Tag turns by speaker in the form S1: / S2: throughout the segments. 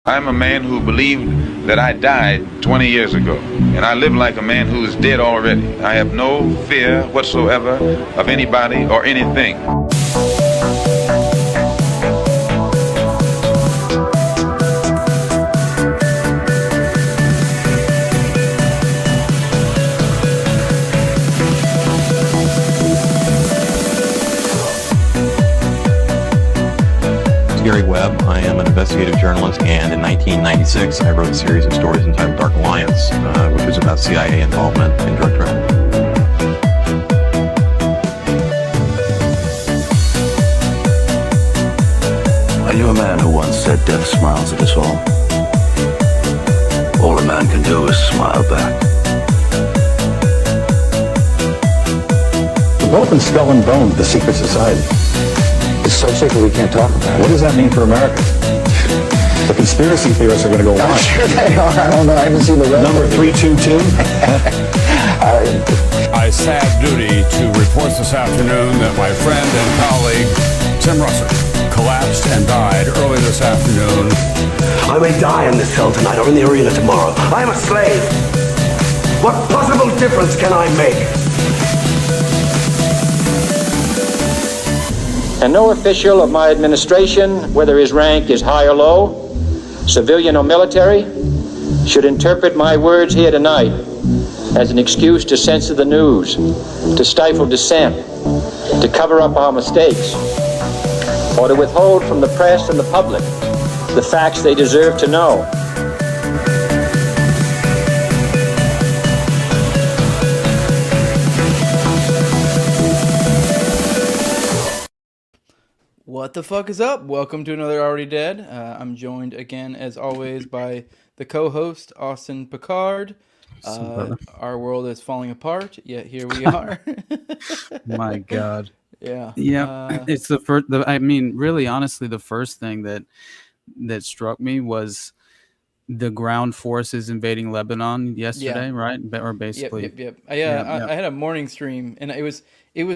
S1: I'm a man who believed that I died 20 years ago, and I live like a man who is dead already. I have no fear whatsoever of anybody or anything.
S2: Gary Webb. I am an investigative journalist, and in 1996, I wrote a series of stories entitled Dark Alliance, which was about CIA involvement in drug trafficking.
S3: I knew a man who once said death smiles at us all. All a man can do is smile back.
S4: We're both in Skull and Bone, the secret society. It's so secret we can't talk about it. What does that mean for America? The conspiracy theorists are going to go on.
S5: Sure they are. I don't know. I haven't seen the rest.
S4: Number 322.
S6: I have duty to report this afternoon that my friend and colleague, Tim Russert, collapsed and died early this afternoon.
S3: I may die in this cell tonight or in the arena tomorrow. I'm a slave. What possible difference can I make?
S7: And no official of my administration, whether his rank is high or low, civilian or military, should interpret my words here tonight as an excuse to censor the news, to stifle dissent, to cover up our mistakes, or to withhold from the press and the public the facts they deserve to know.
S8: What the fuck is up? Welcome to another Already Dead. I'm joined again, as always, by the co-host, Austin Picard. Our world is falling apart, yet here we are.
S9: My God.
S8: Yeah.
S9: Yeah. It's the first. I mean, really, honestly, the first thing that struck me was the ground forces invading Lebanon yesterday, right? Or basically.
S8: Yep. I had a morning stream, and it was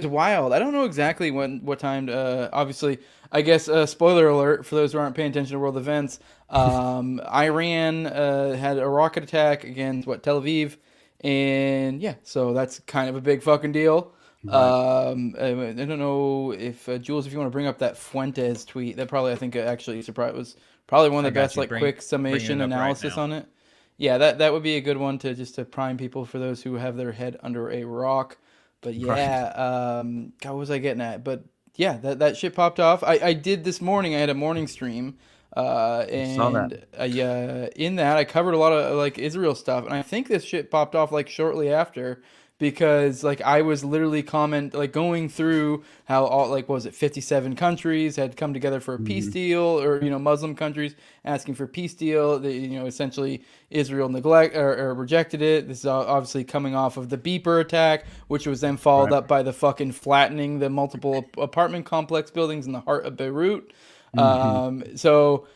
S8: wild. I don't know exactly what time. Obviously, I guess spoiler alert for those who aren't paying attention to world events. Iran had a rocket attack against Tel Aviv, and yeah, so that's kind of a big fucking deal. Right. I don't know if Jules, if you want to bring up that Fuentes tweet, that probably I think actually was probably one of the best quick summation analysis on it. Yeah, that would be a good one to prime people for those who have their head under a rock. But yeah, God, what was I getting at? But yeah, that shit popped off. I did this morning. I had a morning stream, and saw that. In that I covered a lot of Israel stuff, and I think this shit popped off shortly after, because I was literally going through how all was it 57 countries had come together for a peace deal, or Muslim countries asking for a peace deal. Essentially Israel rejected it. This is obviously coming off of the Beeper attack, which was then followed up by the fucking flattening the multiple apartment complex buildings in the heart of Beirut. So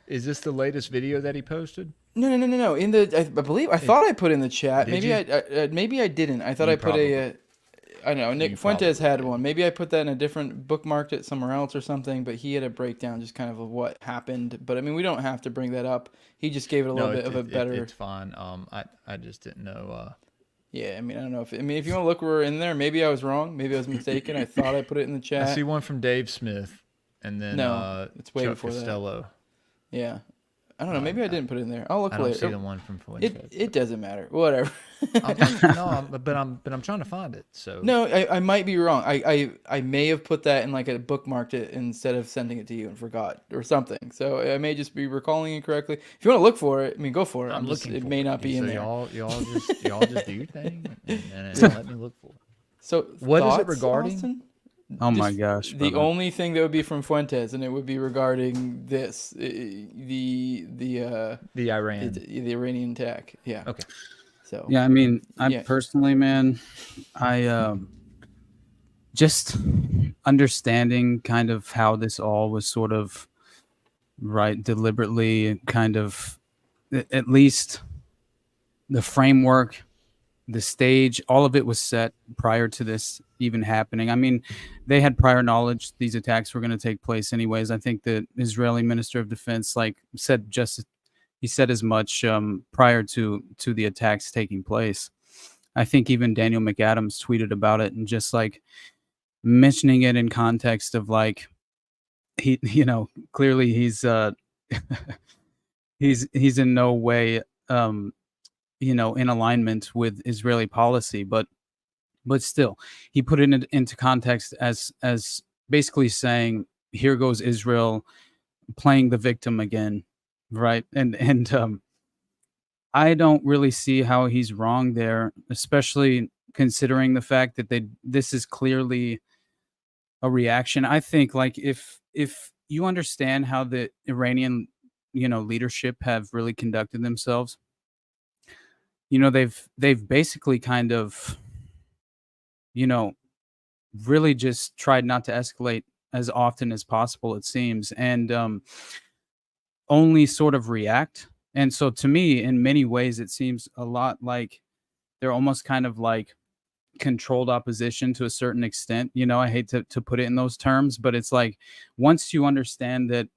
S10: is this the latest video that he posted?
S8: No. I believe I thought I put in the chat. Maybe I didn't. I thought I put I don't know. Nick Fuentes had one. Maybe I put that in a different, bookmarked it somewhere else or something. But he had a breakdown just kind of what happened. But I mean, we don't have to bring that up. He just gave it a little bit of a better.
S10: It's fine. I just didn't know.
S8: Yeah, I mean, I don't know if if you want to look, we're in there. Maybe I was wrong. Maybe I was mistaken. I thought I put it in the chat.
S10: I see one from Dave Smith, and then
S8: it's way
S10: Chuck
S8: before
S10: Costello.
S8: That. Yeah. I don't know. Maybe I didn't put it in there. I'll look later.
S10: I don't see the one from Fuentes.
S8: It doesn't matter. Whatever.
S10: But I'm trying to find it. So
S8: no, I might be wrong. I may have put that in a bookmarked it instead of sending it to you and forgot or something. So I may just be recalling it correctly. If you want to look for it, I mean, go for it.
S10: I'm looking.
S8: It may not be in there.
S10: Y'all just do your thing and let me look for it.
S8: So
S10: what is it regarding?
S8: Austin?
S9: Oh my gosh!
S8: The only thing that would be from Fuentes, and it would be regarding this, the
S10: Iran,
S8: the Iranian attack. Yeah.
S10: Okay.
S8: So
S9: yeah, I mean, personally, man, I just understanding kind of how this all was sort of deliberately kind of, at least the framework, the stage, all of it was set prior to this even happening. I mean, they had prior knowledge these attacks were going to take place anyways. I think the Israeli Minister of Defense said just he said as much prior to the attacks taking place. I think even Daniel McAdams tweeted about it and just like mentioning it in context of like he clearly he's he's in no way in alignment with Israeli policy, but still he put it into context as basically saying, here goes Israel playing the victim again, right? And I don't really see how he's wrong there, especially considering the fact that this is clearly a reaction. I think like if you understand how the Iranian leadership have really conducted themselves, they've basically kind of really just tried not to escalate as often as possible, it seems, and only sort of react. And so to me, in many ways, it seems a lot like they're almost kind of like controlled opposition to a certain extent. I hate to put it in those terms, but it's like once you understand that,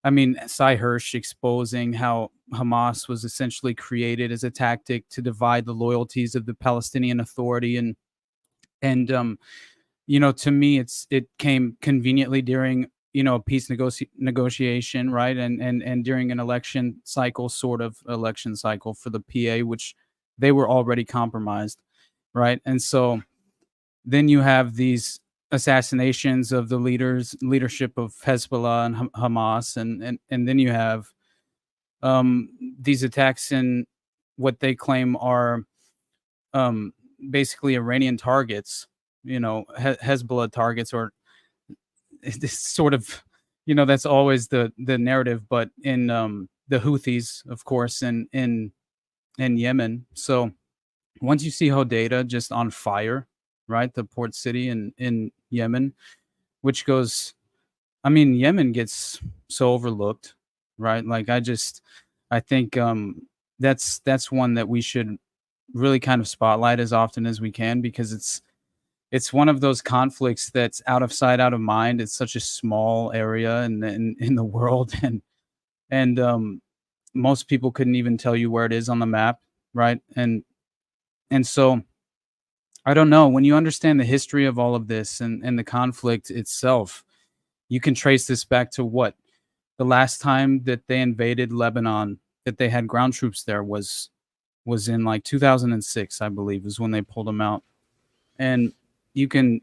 S9: I mean, Cy Hirsch exposing how Hamas was essentially created as a tactic to divide the loyalties of the Palestinian Authority, and to me, it came conveniently during a peace negotiation, right, and during an election cycle for the PA, which they were already compromised, right, and so then you have these assassinations of the leadership of Hezbollah and Hamas, and then you have these attacks in what they claim are basically Iranian targets, Hezbollah targets, or this sort of, that's always the narrative, but in the Houthis, of course, in Yemen. So once you see Hodeidah just on fire, right, the port city in Yemen, which goes, I mean, Yemen gets so overlooked, right? Like I think that's one that we should really kind of spotlight as often as we can, because it's one of those conflicts that's out of sight, out of mind. It's such a small area in the world, and most people couldn't even tell you where it is on the map, right? And so I don't know. When you understand the history of all of this and the conflict itself, you can trace this back to what the last time that they invaded Lebanon, that they had ground troops there, was in like 2006, I believe, is when they pulled them out. And you can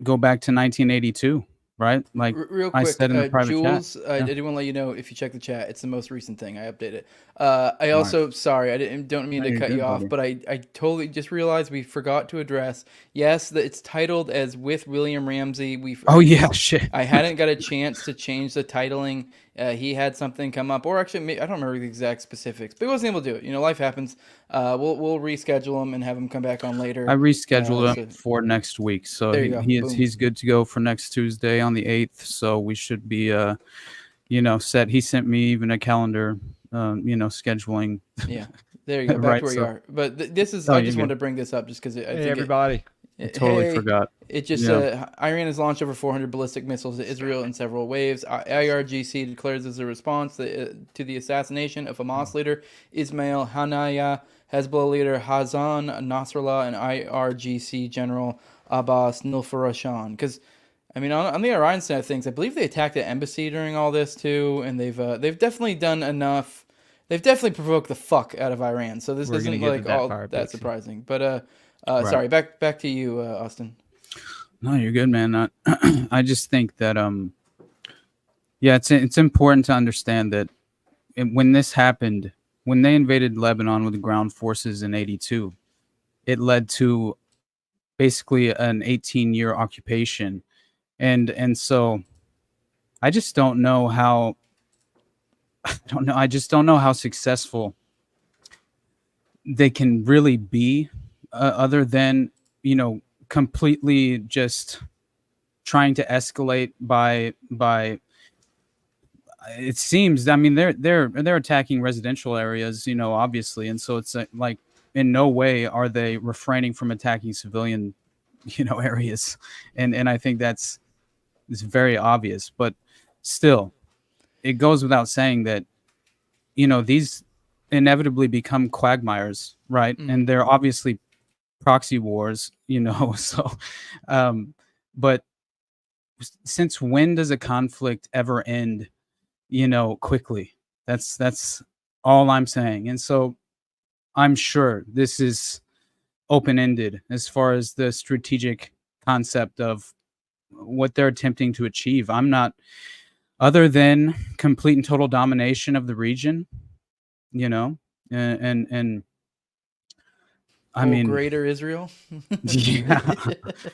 S9: go back to 1982, right? Like
S8: real
S9: I
S8: quick,
S9: said in the private
S8: Jules,
S9: chat.
S8: I did want to let you know, if you check the chat, it's the most recent thing. I updated. I also, sorry, don't mean to cut you off, but I totally just realized we forgot to address. Yes, it's titled as With William Ramsey.
S9: Shit.
S8: I hadn't got a chance to change the titling. He had something come up, or actually, I don't remember the exact specifics, but he wasn't able to do it. Life happens. We'll reschedule him and have him come back on later.
S9: I rescheduled him for next week, so he's good to go for next Tuesday on the 8th. So we should be set. He sent me even a calendar, scheduling.
S8: Yeah, there you go. Back
S9: right,
S8: to where you are. But this is.
S9: Oh,
S8: I just wanted to bring this up just because I think
S10: everybody.
S9: I totally forgot.
S8: It just Iran has launched over 400 ballistic missiles at Israel in several waves. IRGC declares as a response to the assassination of Hamas leader Ismail Haniyeh, Hezbollah leader Hassan Nasrallah, and IRGC General Abbas Nilfarashan. Because, I mean, on the Iran side of things, I believe they attacked the embassy during all this too, and they've definitely done enough. They've definitely provoked the fuck out of Iran. So this isn't like all that surprising. But
S9: Right.
S8: Sorry, back to you, Austin.
S9: No, you're good, man. I just think that it's important to understand that when this happened, when they invaded Lebanon with the ground forces in '82, it led to basically an 18-year occupation, and so I just don't know how. I just don't know how successful they can really be. Other than completely just trying to escalate by it seems, I mean, they're attacking residential areas, obviously, and so it's like in no way are they refraining from attacking civilian areas, and I think it's very obvious, but still it goes without saying that these inevitably become quagmires, right? And they're obviously proxy wars, so, but since when does a conflict ever end, quickly? That's all I'm saying. And so I'm sure this is open-ended as far as the strategic concept of what they're attempting to achieve. I'm not, other than complete and total domination of the region, and I mean,
S8: greater Israel.
S9: yeah,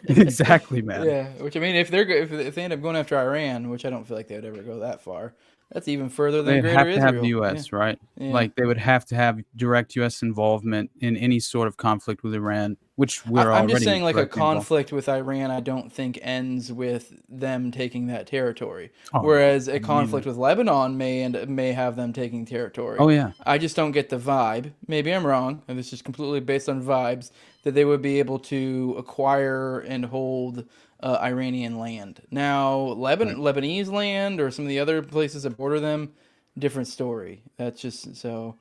S9: exactly, man.
S8: Yeah, which I mean, if they end up going after Iran, which I don't feel like they would ever go that far, that's even further than
S9: They'd
S8: greater
S9: have to
S8: Israel.
S9: have the U.S., right?
S8: Yeah.
S9: Like they would have to have direct U.S. involvement in any sort of conflict with Iran, which we're already.
S8: I'm just saying, like a
S9: directly involved.
S8: conflict with Iran, I don't think ends with them taking that territory.
S9: Oh,
S8: Whereas a conflict with Lebanon may have them taking territory.
S9: Oh, yeah.
S8: I just don't get the vibe. Maybe I'm wrong, and this is completely based on vibes, that they would be able to acquire and hold Iranian land. Now, Lebanese land or some of the other places that border them, different story. That's just so.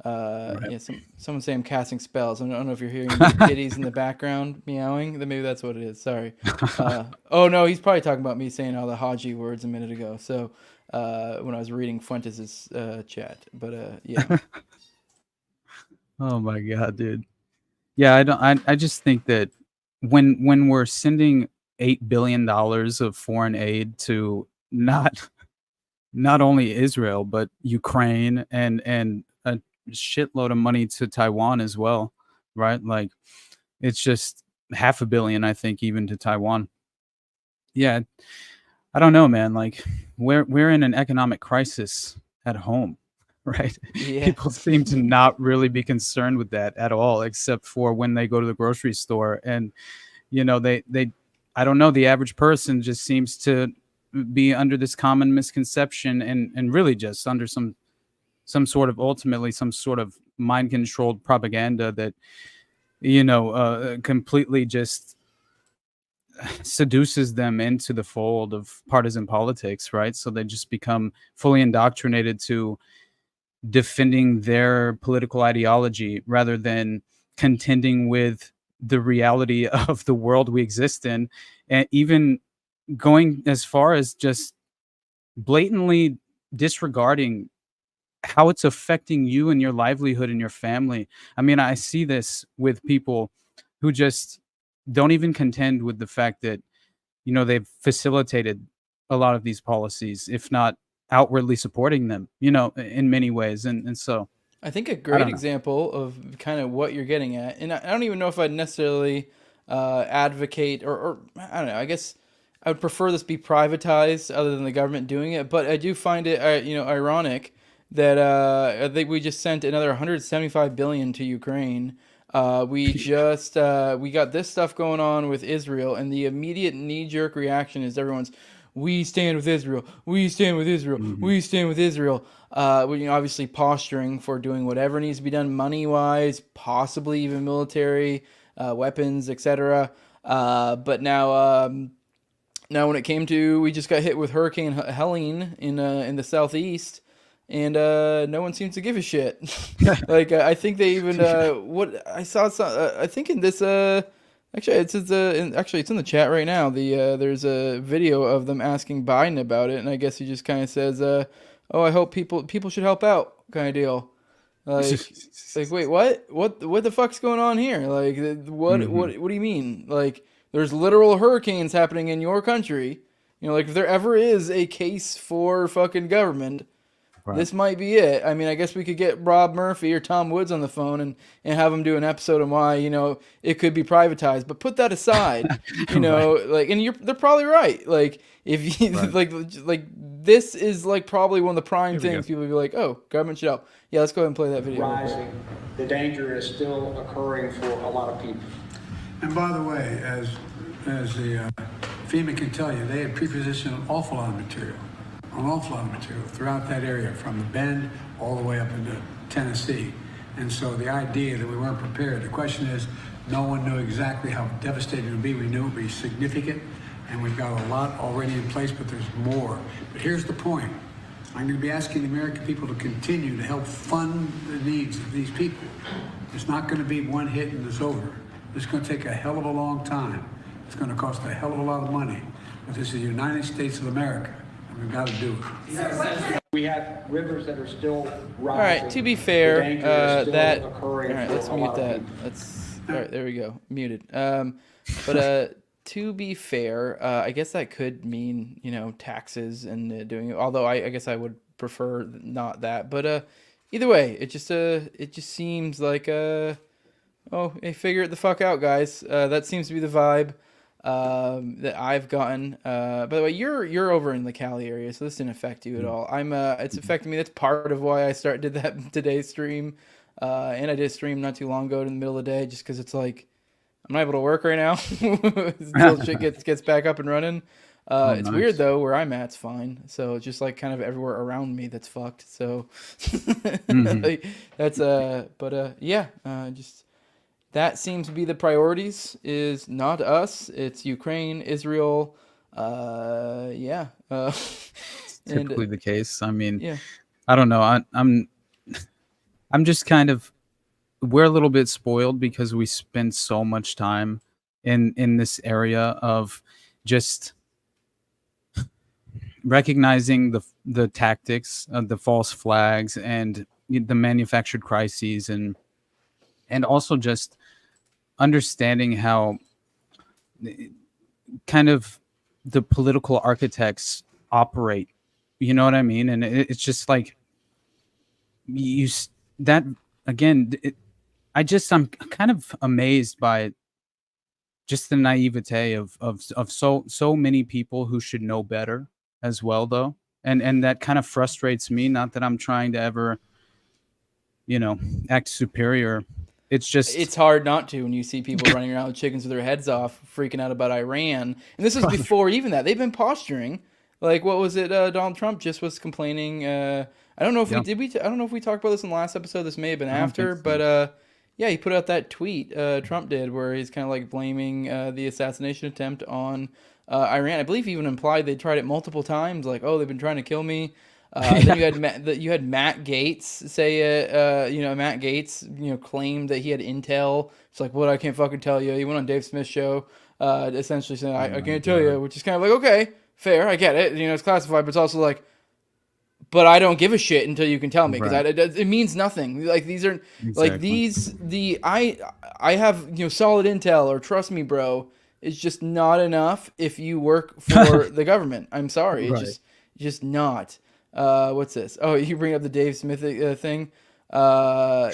S8: Yeah, someone say I'm casting spells. I don't know if you're hearing kitties in the background meowing. Then maybe that's what it is. Sorry. Oh no, he's probably talking about me saying all the Haji words a minute ago. So when I was reading Fuentes' chat, but yeah.
S9: Oh my god, dude. Yeah, I just think that when we're sending $8 billion of foreign aid to not only Israel but Ukraine and a shitload of money to Taiwan as well, right? Like it's just $500 million, I think, even to Taiwan. Yeah, I don't know, man. Like we're in an economic crisis at home, right?
S8: Yeah.
S9: People seem to not really be concerned with that at all, except for when they go to the grocery store and they I don't know, the average person just seems to be under this common misconception and really just under some sort of mind controlled propaganda that completely just seduces them into the fold of partisan politics, right? So they just become fully indoctrinated to defending their political ideology rather than contending with the reality of the world we exist in, and even going as far as just blatantly disregarding how it's affecting you and your livelihood and your family. I mean, I see this with people who just don't even contend with the fact that, they've facilitated a lot of these policies, if not outwardly supporting them, in many ways. And so
S8: I think a great example of kind of what you're getting at, and I don't even know if I'd necessarily advocate or I don't know, I guess I would prefer this be privatized other than the government doing it, but I do find it, ironic that I think we just sent another 175 billion to Ukraine. We just we got this stuff going on with Israel, and the immediate knee-jerk reaction is everyone's, we stand with Israel, we stand with Israel, we stand with Israel. Obviously posturing for doing whatever needs to be done money-wise, possibly even military, weapons, etc. But now when it came to, we just got hit with Hurricane Helene in the southeast, and no one seems to give a shit. Like I think they even what I saw. I think in this actually it's in the chat right now. There's a video of them asking Biden about it, and I guess he just kind of says, "Oh, I hope people should help out," kind of deal. Like wait, what the fuck's going on here? Like what do you mean? Like there's literal hurricanes happening in your country. Like if there ever is a case for fucking government, right, this might be it. I mean, I guess we could get Rob Murphy or Tom Woods on the phone and have them do an episode on why, it could be privatized. But put that aside, like, and they're probably right. Like, if you, right, like this is like probably one of the prime things people would be like, oh, government should help. Yeah, let's go ahead and play that video.
S11: Rising. The danger is still occurring for a lot of people.
S12: And by the way, as the FEMA can tell you, they had pre-positioned an awful lot of material throughout that area, from the Bend all the way up into Tennessee. And so the idea that we weren't prepared, the question is, no one knew exactly how devastating it would be. We knew it would be significant, and we've got a lot already in place, but there's more. But here's the point. I'm going to be asking the American people to continue to help fund the needs of these people. It's not going to be one hit and it's over. It's going to take a hell of a long time. It's going to cost a hell of a lot of money. But this is the United States of America, and we've got to do it.
S11: We have rivers that are still rising.
S8: All right. To be fair,
S11: The danger is still
S8: that. All
S11: occurring
S8: right.
S11: for
S8: Let's
S11: a
S8: mute
S11: lot of
S8: that.
S11: people.
S8: Let's. All right. There we go. Muted. But to be fair, I guess that could mean taxes and doing it. Although I guess I would prefer not that. But either way, it just seems like oh, hey, figure it the fuck out, guys. That seems to be the vibe that I've gotten. By the way, you're over in the Cali area, so this didn't affect you at all. It's affecting me. That's part of why I did that today's stream, and I did a stream not too long ago in the middle of the day, just because it's like I'm not able to work right now until shit gets back up and running. It's
S9: nice.
S8: weird though, where I'm at, it's fine. So it's just like kind of everywhere around me that's fucked. So like, that's yeah, just. That seems to be the priorities, is not us. It's Ukraine, Israel, yeah.
S9: Typically the case. I mean,
S8: yeah.
S9: I don't know. I'm just kind of, we're a little bit spoiled because we spend so much time in this area of just recognizing the tactics of the false flags and the manufactured crises and also just understanding how kind of the political architects operate. You know what I mean? And it's just like I'm kind of amazed by just the naivete of so many people who should know better as well, though. And that kind of frustrates me. Not that I'm trying to ever, act superior. It's
S8: hard not to when you see people running around with chickens with their heads off, freaking out about Iran. And this was before even that. They've been posturing. Like, what was it? Donald Trump just was complaining. I don't know if I don't know if we talked about this in the last episode. This may have been after, but yeah, he put out that tweet. Trump did, where he's kind of like blaming the assassination attempt on Iran. I believe he even implied they tried it multiple times. Like, oh, they've been trying to kill me. Then you had Matt Gaetz say, Matt Gaetz, claimed that he had intel. It's like, what? I can't fucking tell you. He went on Dave Smith's show, essentially saying, I can't tell you, which is kind of like, okay, fair, I get it. It's classified, but it's also like, but I don't give a shit until you can tell me, because it means nothing. Like, these are like I have solid intel, or trust me, bro. It's just not enough if you work for the government. I'm sorry, it's just not. What's this? Oh, you bring up the Dave Smith thing. Yeah.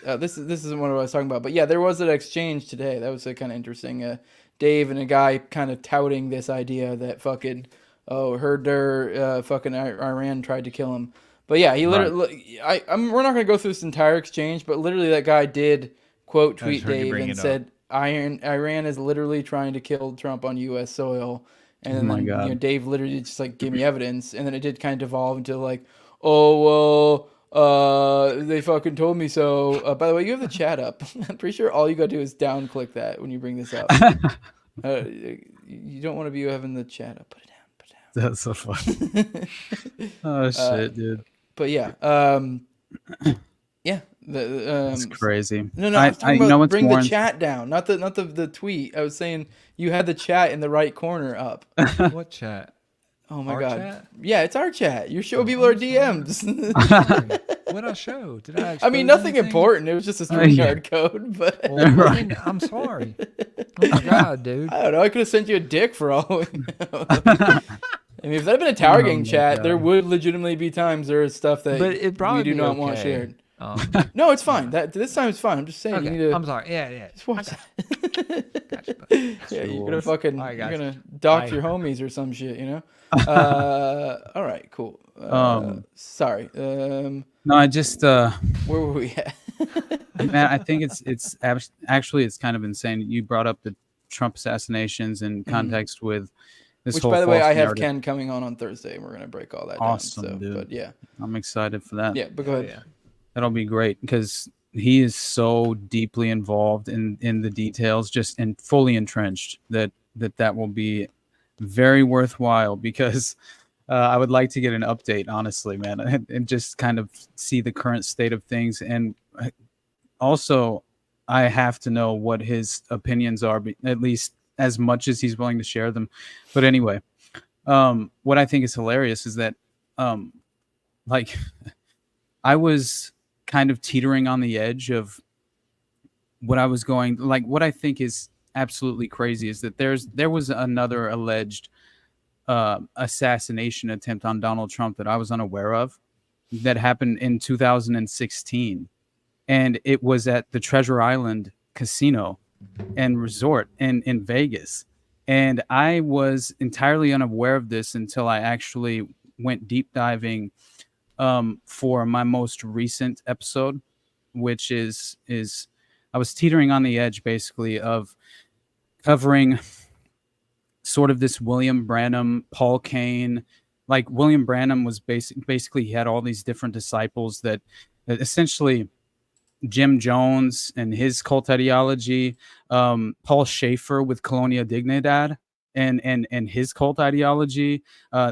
S8: This isn't what I was talking about, but yeah, there was an exchange today. That was kind of interesting. Dave and a guy kind of touting this idea that fucking fucking Iran tried to kill him. But yeah, he literally. We're not gonna go through this entire exchange, but literally that guy did quote tweet Dave and said, Iran is literally trying to kill Trump on U.S. soil. And then Dave literally just like gave me evidence, and then it did kind of devolve into like, oh well, they fucking told me so. By the way, you have the chat up. I'm pretty sure all you gotta do is down click that when you bring this up. You don't want to be having the chat up. Put it down.
S9: That's so funny. Oh shit, dude.
S8: But yeah, yeah.
S9: It's crazy.
S8: No, I was talking about bring the chat down, not the tweet. I was saying you had the chat in the right corner up.
S10: What chat?
S8: Oh my
S10: our
S8: god.
S10: Chat?
S8: Yeah, it's our chat. You're showing people our DMs.
S10: What I show? Did I?
S8: I mean, nothing important. It was just a StreamYard code. But
S10: I'm sorry. Oh my god, dude.
S8: I don't know. I could have sent you a dick for all we know. I mean, if that had been a Tower Gang chat, there would legitimately be times there is stuff that we do not want shared. No, it's fine. This time it's fine. I'm just saying.
S10: Okay.
S8: You need to,
S10: I'm sorry. Yeah.
S8: Just watch that. Yeah, you're gonna dox your homies or some shit, all right, cool. Sorry.
S9: No, I just
S8: where were we at?
S9: Man, I think it's actually it's kind of insane. You brought up the Trump assassinations in context with this.
S8: Which,
S9: whole
S8: by the way, I have
S9: narrative.
S8: Ken coming on Thursday, and we're gonna break all that
S9: Awesome,
S8: down. So,
S9: dude.
S8: but yeah,
S9: I'm excited for that.
S8: Yeah, but go ahead.
S10: Yeah.
S9: That'll be great because he is so deeply involved in the details, just and fully entrenched that will be very worthwhile because I would like to get an update, honestly, man, and just kind of see the current state of things. And also, I have to know what his opinions are, at least as much as he's willing to share them. But anyway, what I think is hilarious is that, like, I was kind of teetering on the edge of what I was going, like, what I think is absolutely crazy is that there was another alleged assassination attempt on Donald Trump that I was unaware of that happened in 2016. And it was at the Treasure Island Casino and Resort in Vegas. And I was entirely unaware of this until I actually went deep diving for my most recent episode, which is I was teetering on the edge basically of covering sort of this William Branham, Paul Kane. Like William Branham was basically he had all these different disciples that essentially Jim Jones and his cult ideology, Paul Schaefer with Colonia Dignidad and his cult ideology,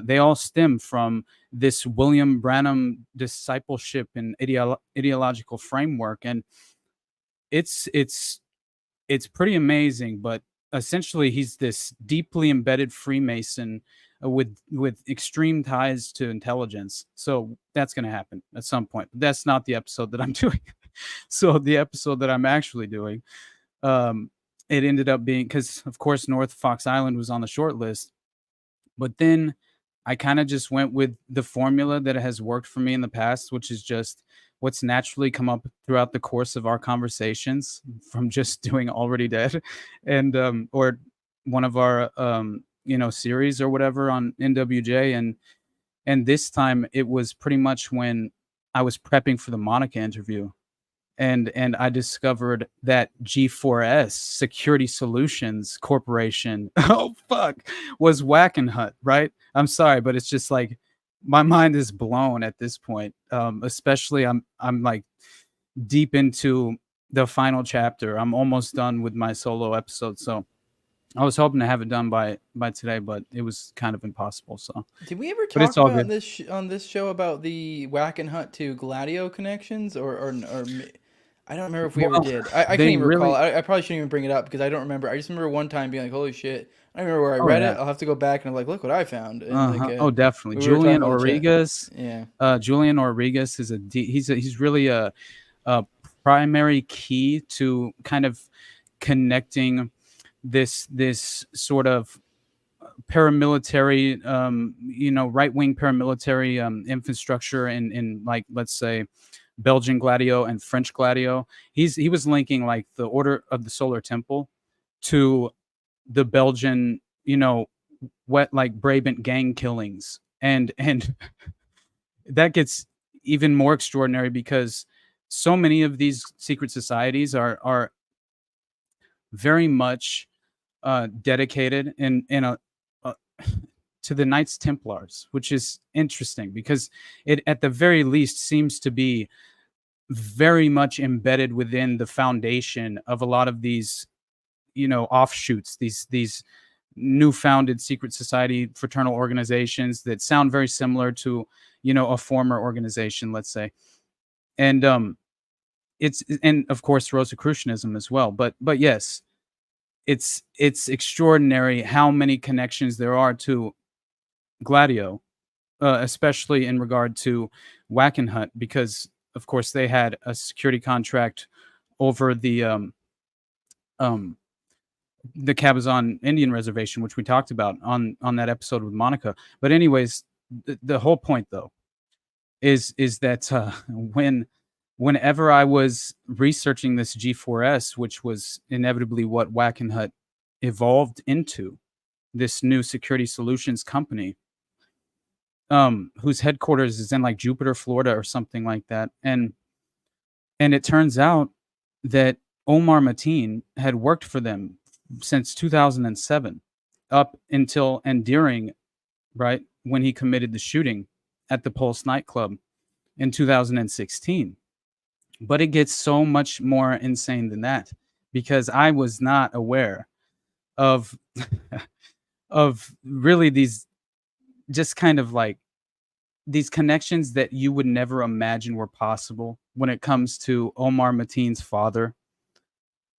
S9: they all stem from this William Branham discipleship and ideological framework. And it's pretty amazing, but essentially he's this deeply embedded Freemason with extreme ties to intelligence. So that's going to happen at some point. But that's not the episode that I'm doing. So the episode that I'm actually doing, it ended up being, because of course North Fox Island was on the short list, but then I kind of just went with the formula that has worked for me in the past, which is just what's naturally come up throughout the course of our conversations from just doing Already Dead and or one of our series or whatever on NWJ. And this time it was pretty much when I was prepping for the Monica interview. And I discovered that G4S Security Solutions Corporation, was Whack and Hut, right? I'm sorry, but it's just like my mind is blown at this point. Especially I'm like deep into the final chapter. I'm almost done with my solo episode, so I was hoping to have it done by today, but it was kind of impossible. So
S8: did we ever talk about on this show about the Whack and Hut to Gladio connections or I don't remember if we ever did. I can't even recall. I probably shouldn't even bring it up because I don't remember. I just remember one time being like, "Holy shit!" I don't remember where I read it. I'll have to go back and I'm like, "Look what I found." And
S9: definitely. Julian Origas. Yeah. Julian Origas is he's really a primary key to kind of connecting this sort of paramilitary, right-wing paramilitary infrastructure in like, let's say, Belgian Gladio and French Gladio. He was linking like the Order of the Solar Temple to the Belgian, Brabant gang killings. And that gets even more extraordinary because so many of these secret societies are very much dedicated to the Knights Templars, which is interesting because it at the very least seems to be very much embedded within the foundation of a lot of these, offshoots, these new founded secret society fraternal organizations that sound very similar to, a former organization, let's say. And and of course Rosicrucianism as well. But yes, it's extraordinary how many connections there are to Gladio, especially in regard to Whack and Hut, because of course they had a security contract over the Cabazon Indian Reservation, which we talked about on that episode with Monica. But anyways, the whole point though is that whenever I was researching this G4S, which was inevitably what Whack and Hut evolved into, this new security solutions company, whose headquarters is in like Jupiter, Florida or something like that. And it turns out that Omar Mateen had worked for them since 2007 up until and during, right, when he committed the shooting at the Pulse nightclub in 2016. But it gets so much more insane than that because I was not aware of really these just kind of like these connections that you would never imagine were possible when it comes to Omar Mateen's father.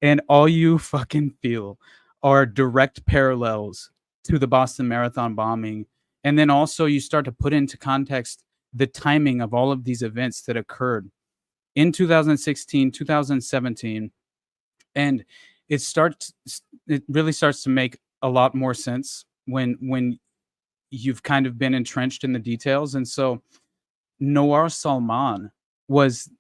S9: And all you fucking feel are direct parallels to the Boston Marathon bombing. And then also you start to put into context the timing of all of these events that occurred in 2016, 2017. And it really starts to make a lot more sense when you've kind of been entrenched in the details. And so Noor Salman was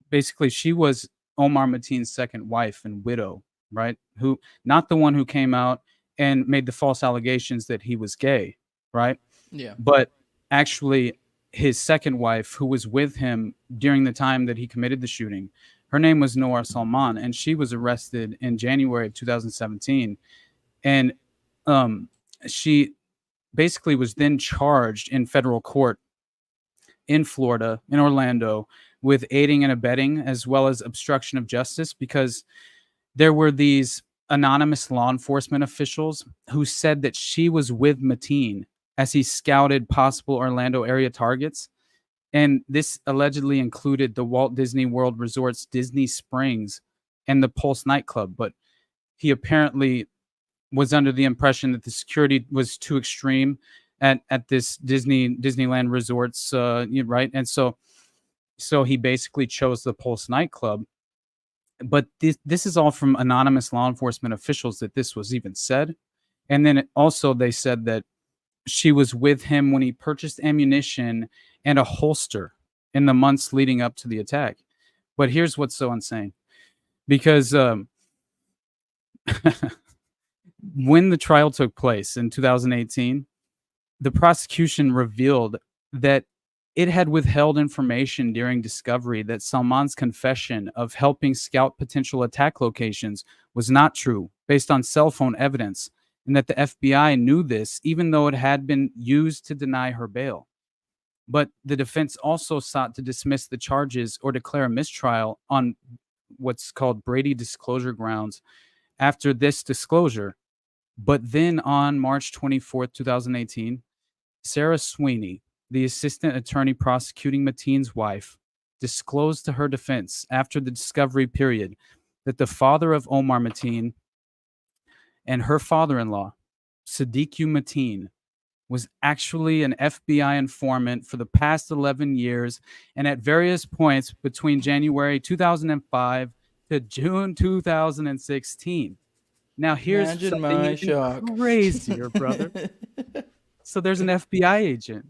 S9: basically she was Omar Mateen's second wife and widow, right? Who, not the one who came out and made the false allegations that he was gay, right?
S8: Yeah.
S9: But actually his second wife, who was with him during the time that he committed the shooting, her name was Noor Salman, and she was arrested in January of 2017. And she basically was then charged in federal court in Florida, in Orlando, with aiding and abetting as well as obstruction of justice, because there were these anonymous law enforcement officials who said that she was with Mateen as he scouted possible Orlando area targets. And this allegedly included the Walt Disney World Resort's Disney Springs and the Pulse nightclub. But he apparently was under the impression that the security was too extreme at this Disneyland resorts, right? And so he basically chose the Pulse nightclub. But this is all from anonymous law enforcement officials that this was even said. And then also they said that she was with him when he purchased ammunition and a holster in the months leading up to the attack. But here's what's so insane. Because when the trial took place in 2018, the prosecution revealed that it had withheld information during discovery that Salman's confession of helping scout potential attack locations was not true, based on cell phone evidence, and that the FBI knew this even though it had been used to deny her bail. But the defense also sought to dismiss the charges or declare a mistrial on what's called Brady disclosure grounds after this disclosure. But then on March 24th, 2018, Sarah Sweeney, the assistant attorney prosecuting Mateen's wife, disclosed to her defense after the discovery period that the father of Omar Mateen and her father-in-law, Siddique Mateen, was actually an FBI informant for the past 11 years, and at various points between January 2005 to June 2016. Now, here's
S8: Imagine
S9: something
S8: my
S9: even
S8: shock.
S9: crazier, brother. So there's an FBI agent.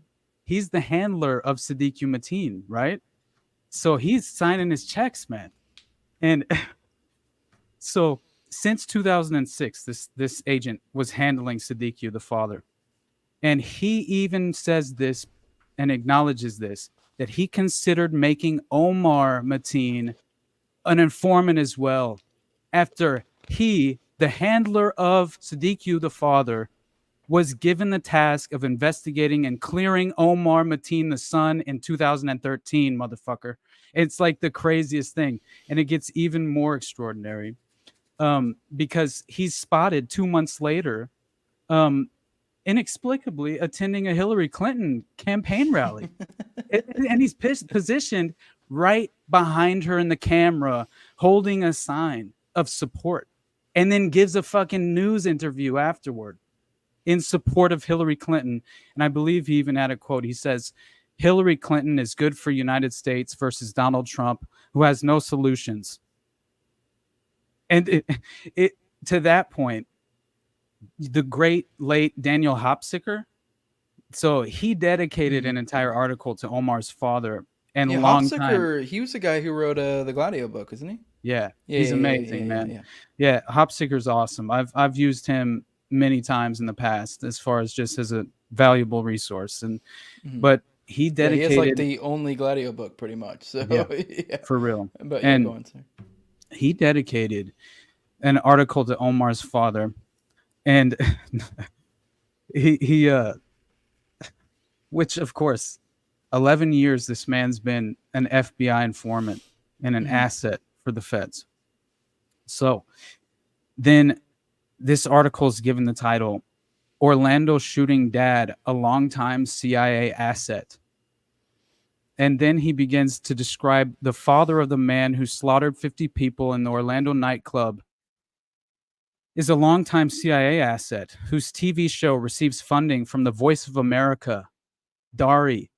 S9: He's the handler of Siddique Mateen, right? So he's signing his checks, man. And so since 2006, this agent was handling Siddique, the father. And he even says this and acknowledges this, that he considered making Omar Mateen an informant as well, after he, the handler of Siddique, the father, was given the task of investigating and clearing Omar Mateen, the son, in 2013, motherfucker. It's like the craziest thing. And it gets even more extraordinary because he's spotted 2 months later inexplicably attending a Hillary Clinton campaign rally. And he's positioned right behind her in the camera, holding a sign of support, and then gives a fucking news interview afterward in support of Hillary Clinton. And I believe he even had a quote. He says, "Hillary Clinton is good for United States versus Donald Trump, who has no solutions." And it to that point, the great late Daniel Hopsicker, so he dedicated an entire article to Omar's father and
S8: Yeah,
S9: long
S8: Hopsicker,
S9: time.
S8: he was the guy who wrote the Gladio book, isn't he?
S9: Yeah,
S8: Yeah,
S9: he's
S8: yeah,
S9: amazing, man.
S8: yeah.
S9: Yeah, Hopsicker's awesome. I've used him many times in the past as far as just as a valuable resource. And but he
S8: Yeah,
S9: dedicated
S8: he has like the only Gladio book pretty much. So yeah.
S9: for real.
S8: But
S9: And
S8: go on, sir.
S9: he dedicated an article to Omar's father, and he which of course 11 years this man's been an FBI informant and an asset for the feds. So then this article is given the title Orlando shooting dad, a longtime CIA asset. And then he begins to describe the father of the man who slaughtered 50 people in the Orlando nightclub is a longtime CIA asset whose TV show receives funding from the Voice of America, Dari.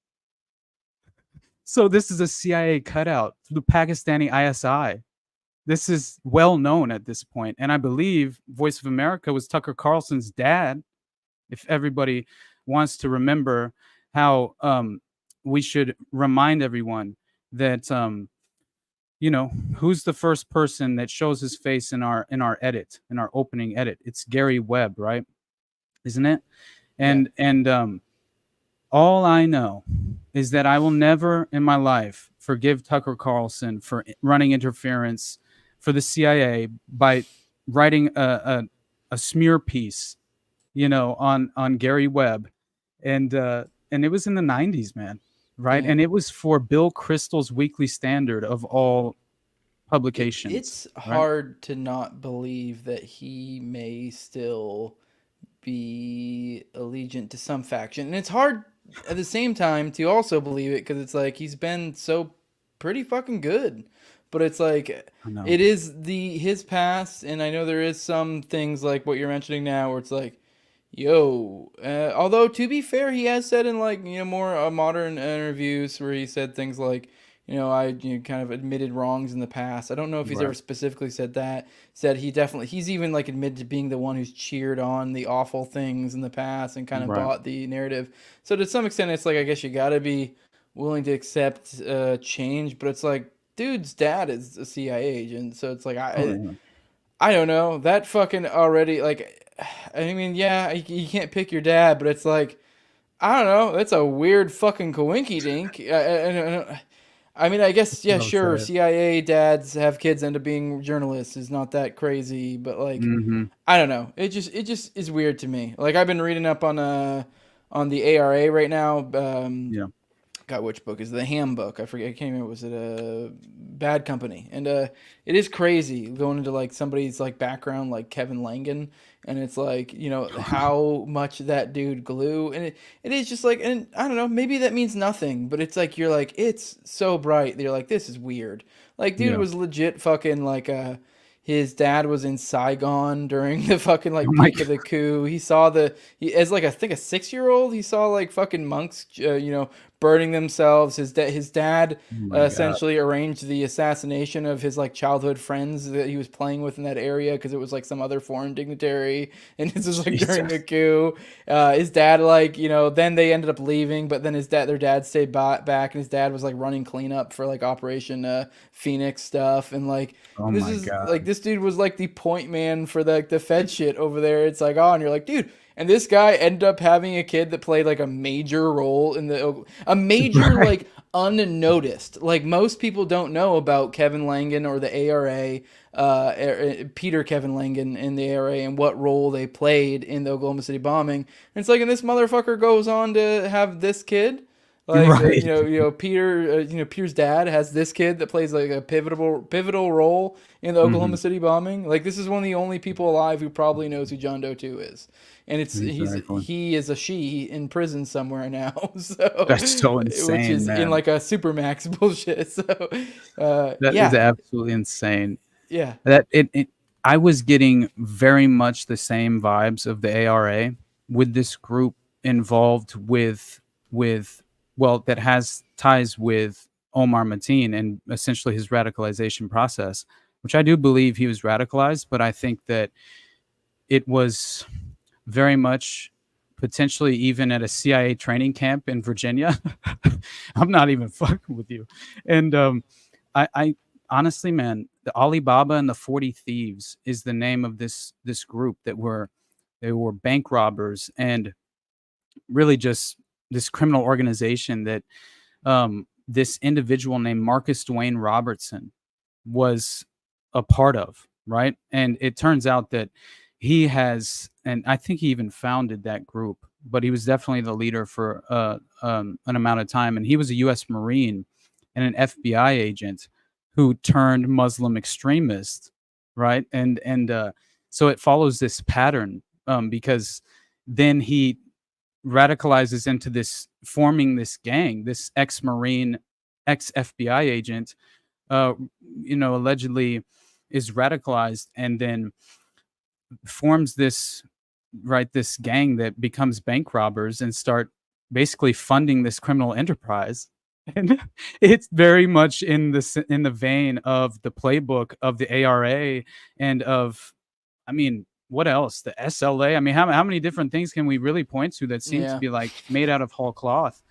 S9: So this is a CIA cutout, the Pakistani ISI. This is well known at this point. And I believe Voice of America was Tucker Carlson's dad. If everybody wants to remember how we should remind everyone that who's the first person that shows his face in our opening edit? It's Gary Webb, right? Isn't it? And all I know is that I will never in my life forgive Tucker Carlson for running interference for the CIA by writing a smear piece, on Gary Webb, and it was in the 90s, man, right?
S8: Yeah.
S9: And it was for Bill Kristol's Weekly Standard of all publications.
S8: It's
S9: right?
S8: hard to not believe that he may still be allegiant to some faction, and it's hard at the same time to also believe it because it's like he's been so pretty fucking good. But it's like it is his past, and I know there is some things like what you're mentioning now where it's like, yo. Although to be fair, he has said in more modern interviews where he said things like, I kind of admitted wrongs in the past. I don't know if he's ever specifically said that. He's even admitted to being the one who's cheered on the awful things in the past and kind of bought the narrative. So to some extent, it's like I guess you got to be willing to accept change, but it's like, dude's dad is a CIA agent, so it's like I don't know, that fucking already, I mean, yeah, you can't pick your dad, but it's like, I don't know, that's a weird fucking coinky dink. I mean, I guess, yeah, sure, CIA dads have kids end up being journalists is not that crazy, but I don't know, it just is weird to me. I've been reading up on the ARA right now. God, which book is it? The Ham book? I forget. I can't remember. Was it a Bad Company? And it is crazy going into somebody's background, like Kevin Langan, and it's how much that dude glue, and it is just and I don't know, maybe that means nothing, but it's you're it's so bright that you're this is weird. Dude was legit fucking his dad was in Saigon during the fucking peak of the coup. He saw as I think a 6-year-old, he saw fucking monks, burning themselves. His dad essentially arranged the assassination of his childhood friends that he was playing with in that area because it was some other foreign dignitary, and this was during the coup. His dad then they ended up leaving, but then their dad stayed back, and his dad was running cleanup for Operation Phoenix stuff, and this dude was the point man for the Fed shit over there. It's and you're dude. And this guy ended up having a kid that played a major role in a major unnoticed. Most people don't know about Kevin Langan or the ARA, Peter Kevin Langan in the ARA and what role they played in the Oklahoma City bombing. And it's and this motherfucker goes on to have this kid. Peter's dad has this kid that plays a pivotal role in the Oklahoma City bombing. This is one of the only people alive who probably knows who John Doe 2 is, and he is a she in prison somewhere now. So
S9: that's so insane,
S8: which is
S9: man.
S8: in a supermax bullshit. So
S9: that is absolutely insane.
S8: Yeah,
S9: that I was getting very much the same vibes of the ARA with this group involved with that has ties with Omar Mateen and essentially his radicalization process, which I do believe he was radicalized, but I think that it was very much potentially even at a CIA training camp in Virginia. I'm not even fucking with you. And I honestly, man, the Alibaba and the 40 Thieves is the name of this group they were bank robbers and really just this criminal organization that this individual named Marcus Dwayne Robertson was a part of, right? And it turns out that he has, and I think he even founded that group, but he was definitely the leader for an amount of time. And he was a U.S. Marine and an FBI agent who turned Muslim extremist, right? And so it follows this pattern because then he radicalizes into forming this gang, this ex-Marine, ex-FBI agent, allegedly is radicalized and then forms this gang that becomes bank robbers and start basically funding this criminal enterprise. And it's very much in the vein of the playbook of the ARA and of, I mean, what else? The SLA. I mean, how many different things can we really point to that seem to be like made out of whole cloth,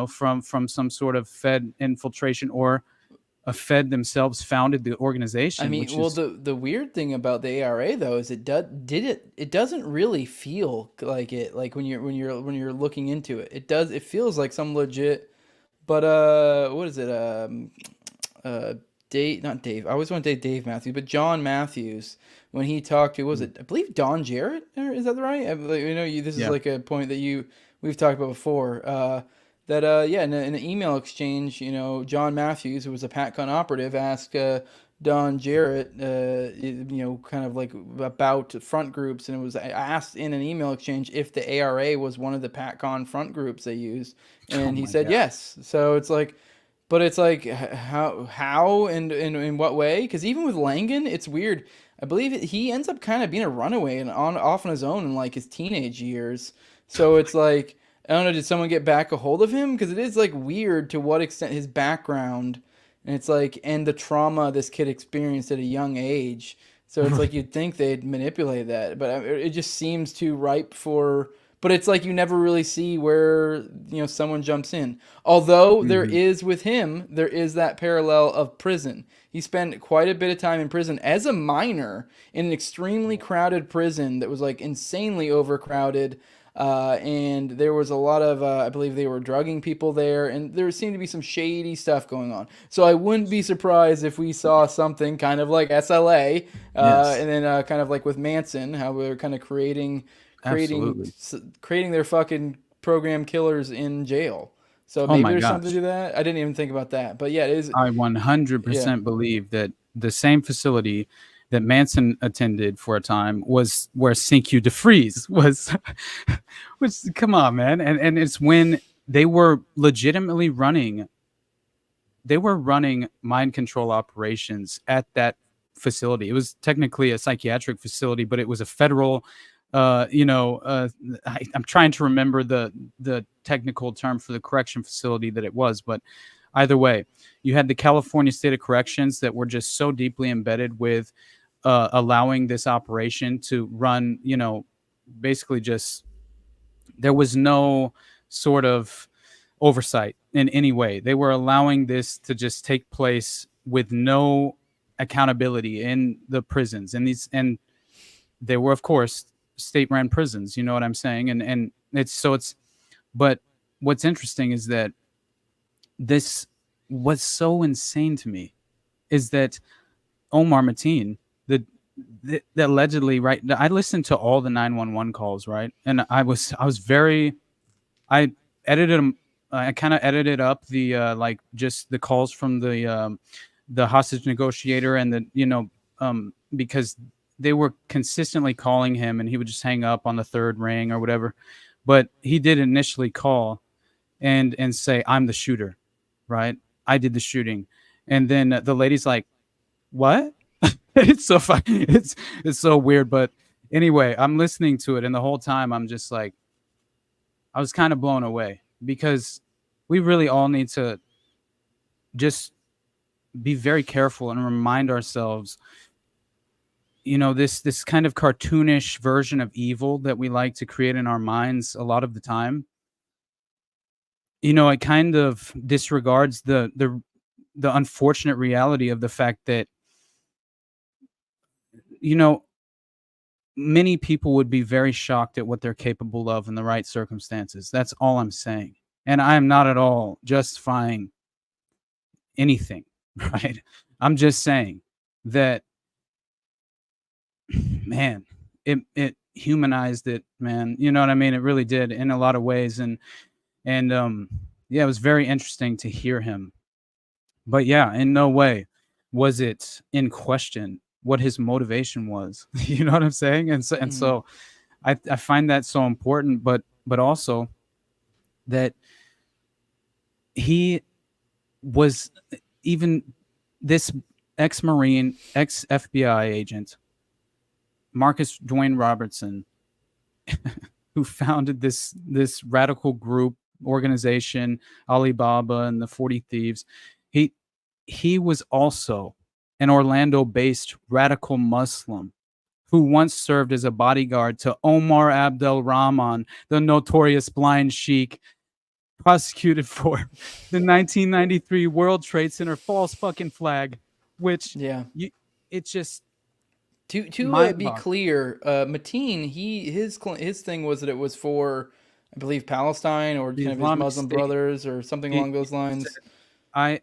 S9: from some sort of Fed infiltration, or a Fed themselves founded the organization.
S8: I mean, the weird thing about the ARA though is it doesn't really feel like it. Like when you're looking into it, it feels like some legit. But what is it? Not Dave. I always want to say Dave Matthews, but John Matthews, when he talked to, was it, I believe, Don Jarrett? Is that right? This is like a point that we've talked about before. In an email exchange, John Matthews, who was a PatCon operative, asked Don Jarrett, kind of like about front groups, and it was asked in an email exchange if the ARA was one of the PatCon front groups they used, and he said yes. So it's like, but it's like how and in what way? Because even with Langan, it's weird. I believe he ends up kind of being a runaway and off on his own in like his teenage years. So it's like, I don't know, did someone get back a hold of him? Because it is like weird to what extent his background, and it's like, and the trauma this kid experienced at a young age. So it's like you'd think they'd manipulate that, but it just seems too ripe for. But it's like you never really see where someone jumps in. Although there is that parallel of prison. He spent quite a bit of time in prison as a minor in an extremely crowded prison that was like insanely overcrowded. And there was a lot of, I believe they were drugging people there, and there seemed to be some shady stuff going on. So I wouldn't be surprised if we saw something kind of like SLA, and then kind of like with Manson, how we were kind of creating their fucking program killers in jail. So maybe there's something to that. I didn't even think about that, but yeah, it is.
S9: I 100% believe that the same facility that Manson attended for a time was where Cinque de Freeze was. Which, come on, man, and it's when they were legitimately running mind control operations at that facility. It was technically a psychiatric facility, but it was a federal. I'm trying to remember the technical term for the correction facility that it was, but either way, you had the California State of Corrections that were just so deeply embedded with allowing this operation to run, basically just, there was no sort of oversight in any way. They were allowing this to just take place with no accountability in the prisons, and they were, of course, state-run prisons, you know what I'm saying? And but what's interesting is that this was so insane to me is that Omar Mateen, the allegedly, right, I listened to all the 911 calls, right? And I edited them. I kind of edited up the just the calls from the hostage negotiator and the because they were consistently calling him and he would just hang up on the third ring or whatever. But he did initially call and say, I'm the shooter, right? I did the shooting. And then the lady's like, what? It's so funny. It's so weird. But anyway, I'm listening to it. And the whole time I'm just like, I was kind of blown away because we really all need to just be very careful and remind ourselves, this kind of cartoonish version of evil that we like to create in our minds a lot of the time, it kind of disregards the unfortunate reality of the fact that, many people would be very shocked at what they're capable of in the right circumstances. That's all I'm saying. And I am not at all justifying anything, right? I'm just saying that, man, it humanized it, man. You know what I mean? It really did in a lot of ways. And it was very interesting to hear him. But yeah, in no way was it in question what his motivation was. You know what I'm saying? And so I find that so important, but also that he was even this ex-Marine, ex-FBI agent, Marcus Dwayne Robertson, who founded this radical group organization, Alibaba and the 40 Thieves. He was also an Orlando-based radical Muslim who once served as a bodyguard to Omar Abdel Rahman, the notorious blind sheik, prosecuted for the 1993 World Trade Center false fucking flag, which it's just
S8: to be clear, Mateen, his thing was that it was for, I believe, Palestine or kind of his Muslim brothers or something along those lines.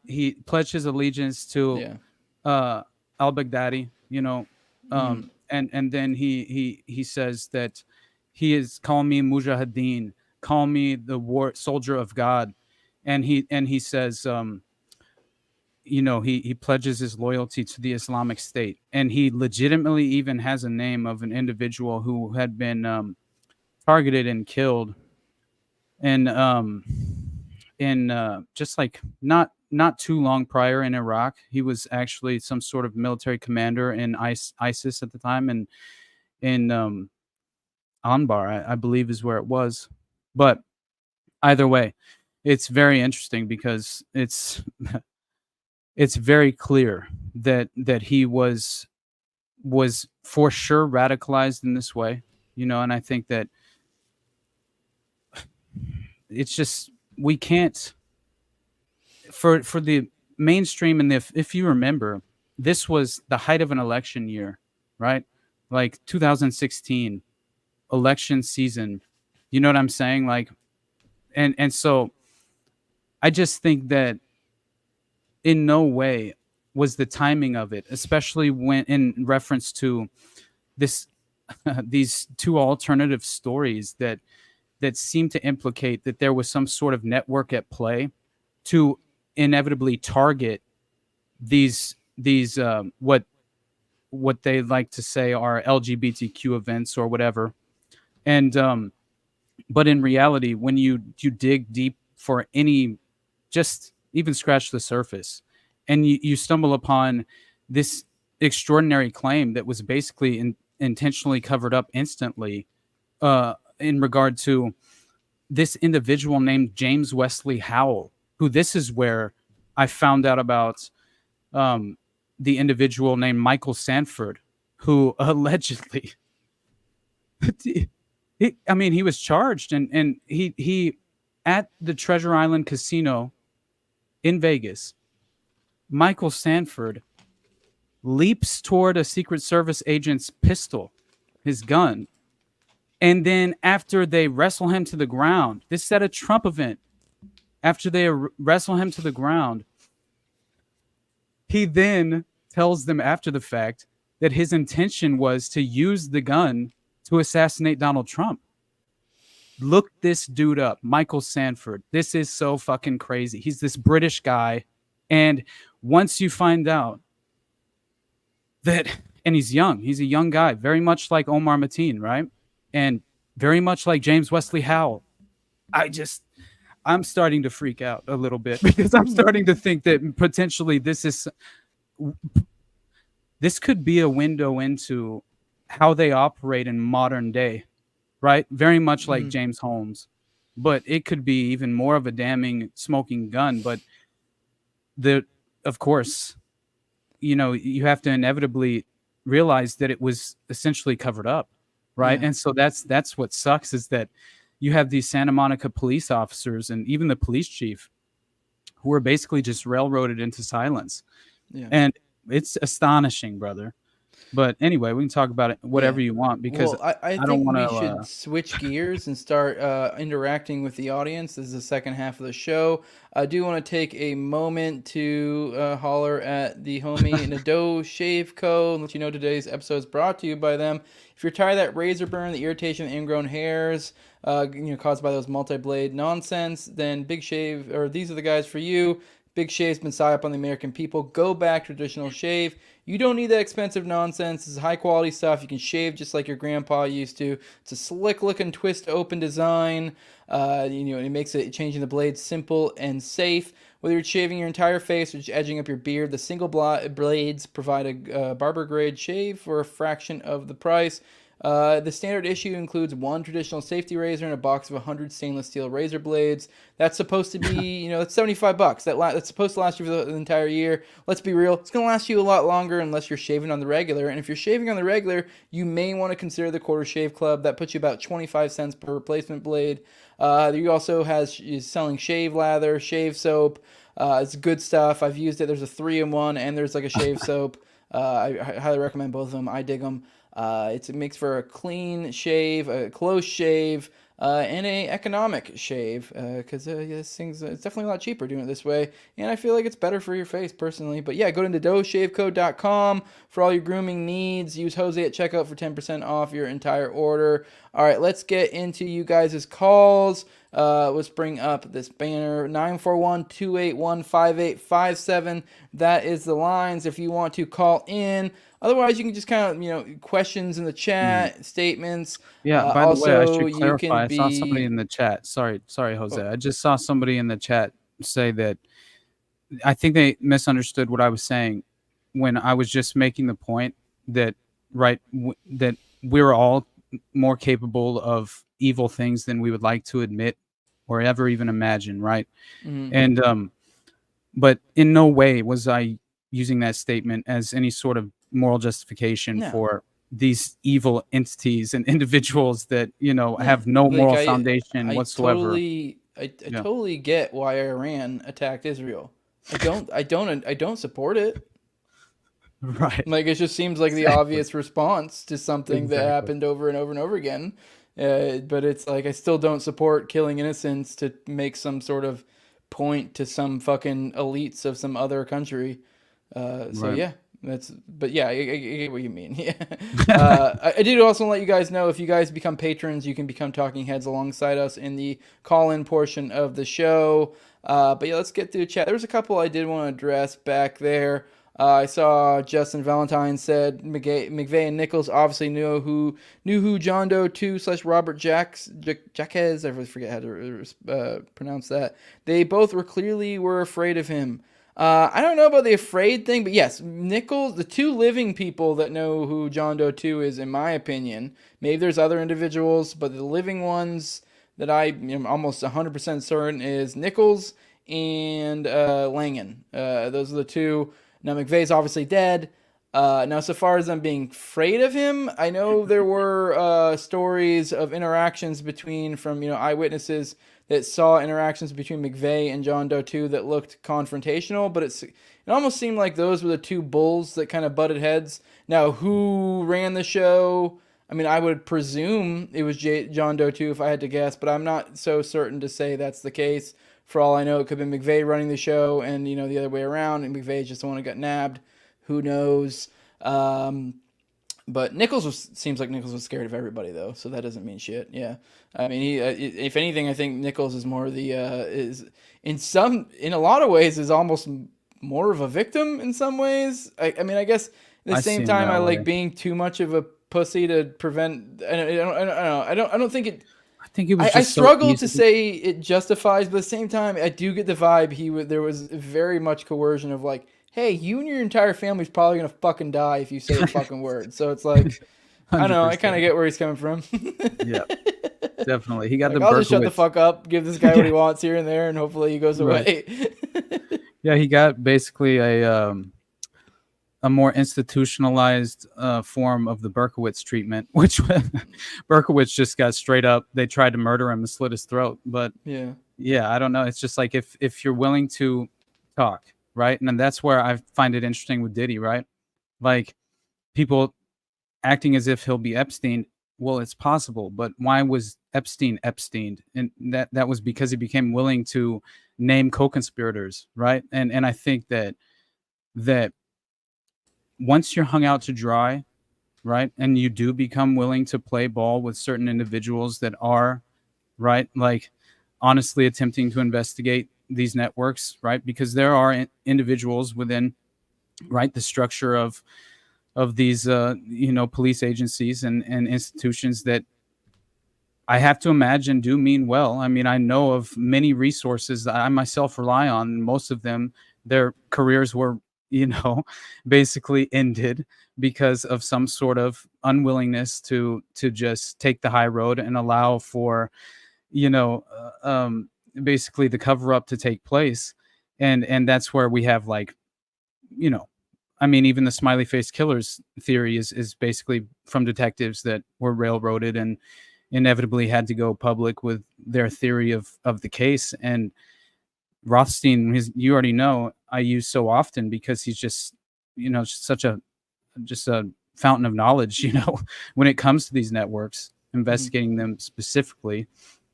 S9: He pledged his allegiance to al-Baghdadi, you know, and then he says that he is calling me Mujahideen, call me the war soldier of God, and he says you know, he pledges his loyalty to the Islamic State, and he legitimately even has a name of an individual who had been targeted and killed, and just like not too long prior in Iraq. He was actually some sort of military commander in ISIS at the time, and in Anbar, I believe is where it was. But either way, it's very interesting because it's very clear that he was for sure radicalized in this way, you know, and I think that it's just, we can't, for the mainstream, and if you remember, this was the height of an election year, right? Like 2016 election season, you know what I'm saying? Like, and so I just think that in no way was the timing of it, especially when in reference to this these two alternative stories that seem to implicate that there was some sort of network at play to inevitably target these what they like to say are LGBTQ events or whatever. And but in reality, when you dig deep for any, just even scratch the surface, and you stumble upon this extraordinary claim that was basically intentionally covered up instantly in regard to this individual named James Wesley Howell, who, this is where I found out about the individual named Michael Sanford, who allegedly, he was charged, and he at the Treasure Island Casino in Vegas, Michael Sanford leaps toward a Secret Service agent's pistol, his gun, and then after they wrestle him to the ground, this is at a Trump event, after they wrestle him to the ground, he then tells them after the fact that his intention was to use the gun to assassinate Donald Trump. Look this dude up, Michael Sanford. This is so fucking crazy. He's this British guy, and once you find out that, and he's young, he's a young guy, very much like Omar Mateen, right? And very much like James Wesley Howell. I'm starting to freak out a little bit because I'm starting to think that potentially this could be a window into how they operate in modern day, right? Very much like James Holmes, but it could be even more of a damning smoking gun. But of course, you know, you have to inevitably realize that it was essentially covered up, right? Yeah. And so that's what sucks, is that you have these Santa Monica police officers and even the police chief who are basically just railroaded into silence. Yeah. And it's astonishing, brother. But anyway, we can talk about it whatever you want, because
S8: I don't want to. We should switch gears and start interacting with the audience. This is the second half of the show. I do want to take a moment to holler at the homie Nadeau Shave Co. and let you know today's episode is brought to you by them. If you're tired of that razor burn, the irritation of ingrown hairs, caused by those multi-blade nonsense, then Big Shave, or these are the guys for you. Big shave's been psyop on the American people. Go back to traditional shave. You don't need that expensive nonsense. This is high quality stuff. You can shave just like your grandpa used to. It's a slick looking twist open design. It makes it changing the blade simple and safe. Whether you're shaving your entire face or just edging up your beard, the single blades provide a barber grade shave for a fraction of the price. The standard issue includes one traditional safety razor and a box of 100 stainless steel razor blades. That's supposed to be, that's $75. That's supposed to last you for the entire year. Let's be real. It's going to last you a lot longer unless you're shaving on the regular. And if you're shaving on the regular, you may want to consider the Quarter Shave Club. That puts you about 25 cents per replacement blade. You also is selling shave lather, shave soap. It's good stuff. I've used it. There's a 3-in-1 and there's like a shave soap. I highly recommend both of them. I dig them. It makes for a clean shave, a close shave, and a economic shave, because this thing's it's definitely a lot cheaper doing it this way, and I feel like it's better for your face personally. But yeah, go to doshavecode.com for all your grooming needs. Use Jose at checkout for 10% off your entire order. All right, let's get into you guys' calls. Let's bring up this banner, 941-281-5857. That is the lines if you want to call in. Otherwise, you can just kind of, questions in the chat, statements.
S9: Yeah, by
S8: also,
S9: the way, I should clarify. I saw
S8: be...
S9: somebody in the chat. Sorry, Jose. I just saw somebody in the chat say that I think they misunderstood what I was saying when I was just making the point that, that we're all more capable of evil things than we would like to admit or ever even imagine, right?
S8: Mm-hmm.
S9: And but in no way was I using that statement as any sort of moral justification for these evil entities and individuals that have no moral foundation whatsoever.
S8: I totally get why Iran attacked Israel. I don't support it.
S9: Right.
S8: Like, it just seems like the obvious response to something that happened over and over and over again. But it's like, I still don't support killing innocents to make some sort of point to some fucking elites of some other country. So yeah. I get what you mean. Yeah. I did also let you guys know, if you guys become patrons, you can become talking heads alongside us in the call-in portion of the show. But yeah, let's get through the chat. There was a couple I did want to address back there. I saw Justin Valentine said McVeigh and Nichols obviously knew who John Doe 2/Robert Jacques, I forget how to pronounce that. They both were afraid of him. I don't know about the afraid thing, but yes, Nichols, the two living people that know who John Doe 2 is, in my opinion. Maybe there's other individuals, but the living ones that I am almost 100% certain is Nichols and Langan. Those are the two. Now, McVeigh's obviously dead. Now, so far as I'm being afraid of him, I know there were stories of interactions from eyewitnesses that saw interactions between McVeigh and John Doe 2 that looked confrontational, but it almost seemed like those were the two bulls that kind of butted heads. Now, who ran the show? I mean, I would presume it was John Doe 2 if I had to guess, but I'm not so certain to say that's the case. For all I know, it could have been McVeigh running the show and, the other way around, and McVeigh's just the one that got nabbed. Who knows? But seems like Nichols was scared of everybody, though, so that doesn't mean shit. Yeah, I mean, he, if anything, I think Nichols is more is in a lot of ways is almost more of a victim in some ways. I mean, I guess at the same time, I like being too much of a pussy to prevent. I don't think it.
S9: I think it was.
S8: I struggle to say it justifies, but at the same time, I do get the vibe there was very much coercion of like, hey, you and your entire family's probably gonna fucking die if you say a fucking word. So it's like, I don't know. I kind of get where he's coming from.
S9: Yeah, definitely. He got
S8: I'll just shut the fuck up, give this guy what he wants here and there, and hopefully he goes away.
S9: Yeah, he got basically a more institutionalized form of the Berkowitz treatment, which Berkowitz just got straight up. They tried to murder him and slit his throat. But yeah, I don't know. It's just like if you're willing to talk. Right. And then that's where I find it interesting with Diddy. Right. Like people acting as if he'll be Epstein. Well, it's possible. But why was Epstein? And that was because he became willing to name co-conspirators. Right. And I think that once you're hung out to dry. Right. And you do become willing to play ball with certain individuals that are right. Like honestly attempting to investigate these networks, right? Because there are individuals within, right, the structure of these police agencies and institutions that I have to imagine do mean well. I mean, I know of many resources that I myself rely on, and most of them, their careers were, basically ended because of some sort of unwillingness to just take the high road and allow for, basically the cover up to take place. And that's where we have, like, I mean, even the smiley face killers theory is basically from detectives that were railroaded and inevitably had to go public with their theory of the case. And Rothstein, you already know, I use so often because he's just, such a fountain of knowledge, when it comes to these networks, investigating them specifically.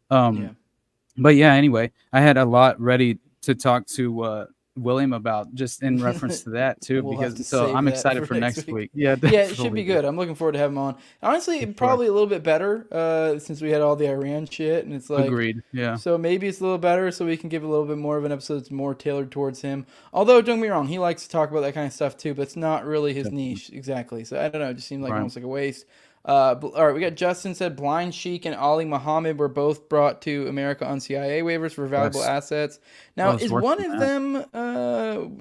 S9: But yeah, anyway, I had a lot ready to talk to William about, just in reference to that too, because so I'm excited for next week. Yeah,
S8: it should be good. I'm looking forward to having him on. Honestly, probably a little bit better since we had all the Iran shit, and it's like,
S9: agreed. Yeah.
S8: So maybe it's a little better, so we can give a little bit more of an episode that's more tailored towards him. Although, don't get me wrong, he likes to talk about that kind of stuff too, but it's not really his niche exactly. So I don't know. It just seemed like almost like a waste. All right, we got Justin said Blind Sheik and Ali Muhammad were both brought to America on CIA waivers for valuable assets. Now, is one of them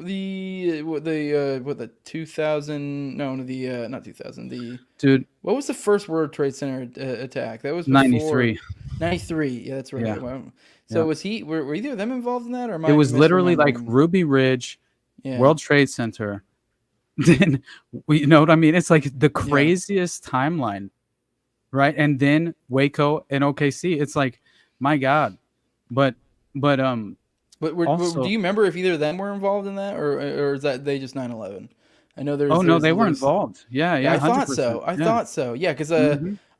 S8: the 2000? No, not 2000. The
S9: dude.
S8: What was the first World Trade Center attack? That was
S9: 93.
S8: 93. Yeah, that's right. Yeah. So was he? Were either of them involved in that, or
S9: it was literally like Ruby Ridge, World Trade Center. Then you know what I mean? It's like the craziest timeline, right? And then Waco and OKC. It's like, my God, but
S8: do you remember if either of them were involved in that, or is that they just 9/11? I know there's.
S9: Oh no, they were involved. Yeah,
S8: I thought so. I thought so. Yeah, because I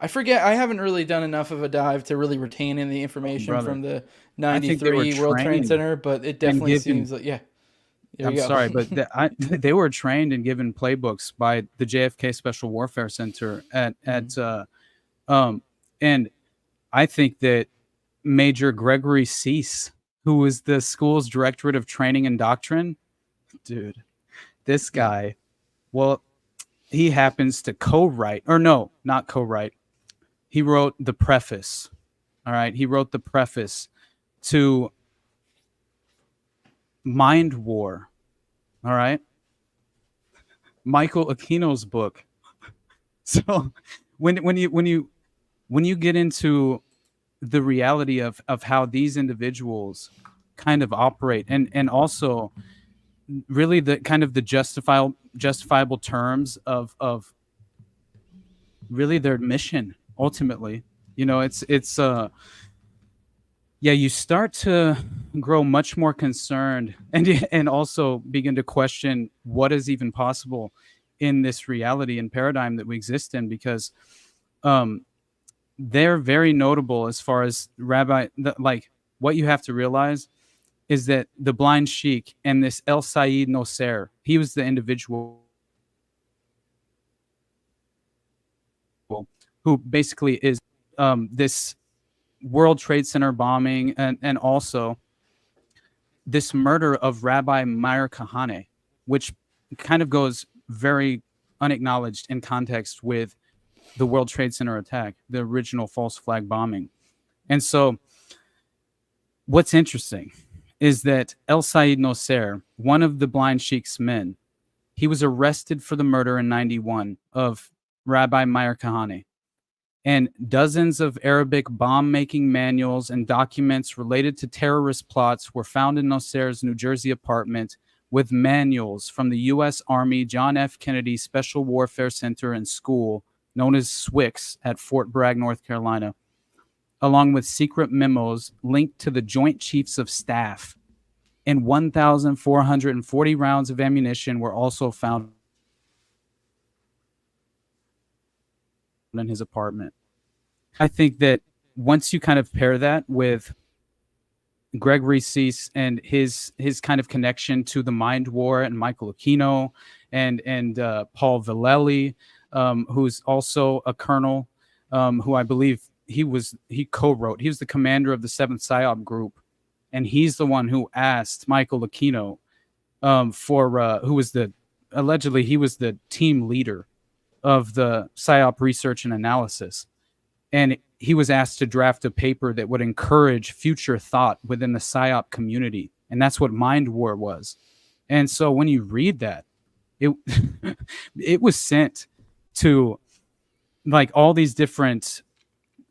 S8: forget. I haven't really done enough of a dive to really retain any information from the 93 World Trade Center, but it definitely seems like
S9: I'm sorry, but they were trained and given playbooks by the JFK Special Warfare Center and I think that Major Gregory Cease, who was the school's Directorate of Training and Doctrine, dude, this guy, well, he happens to he wrote the preface. All right, he wrote the preface to Mind War. All right, Michael Aquino's book. So when you get into the reality of how these individuals kind of operate, and also really the kind of the justifiable terms of really their mission ultimately, you start to grow much more concerned and also begin to question what is even possible in this reality and paradigm that we exist in, because they're very notable as far as what you have to realize is that the Blind Sheik and this El Sayed Nosair, he was the individual who basically is this World Trade Center bombing and also this murder of Rabbi Meir Kahane, which kind of goes very unacknowledged in context with the World Trade Center attack, the original false flag bombing. And so what's interesting is that El Sayed Nosair, one of the Blind Sheik's men, he was arrested for the murder in 91 of Rabbi Meir Kahane. And dozens of Arabic bomb-making manuals and documents related to terrorist plots were found in Nosair's New Jersey apartment, with manuals from the U.S. Army John F. Kennedy Special Warfare Center and School, known as SWICS, at Fort Bragg, North Carolina, along with secret memos linked to the Joint Chiefs of Staff. And 1,440 rounds of ammunition were also found in his apartment. I think that once you kind of pair that with Gregory Cease and his kind of connection to the Mind War and Michael Aquino and Paul Villeli, who's also a colonel, who I believe he co-wrote. He was the commander of the 7th PSYOP group and he's the one who asked Michael Aquino who was allegedly he was the team leader of the PSYOP research and analysis. And he was asked to draft a paper that would encourage future thought within the PSYOP community. And that's what Mind War was. And so when you read that, it was sent to like all these different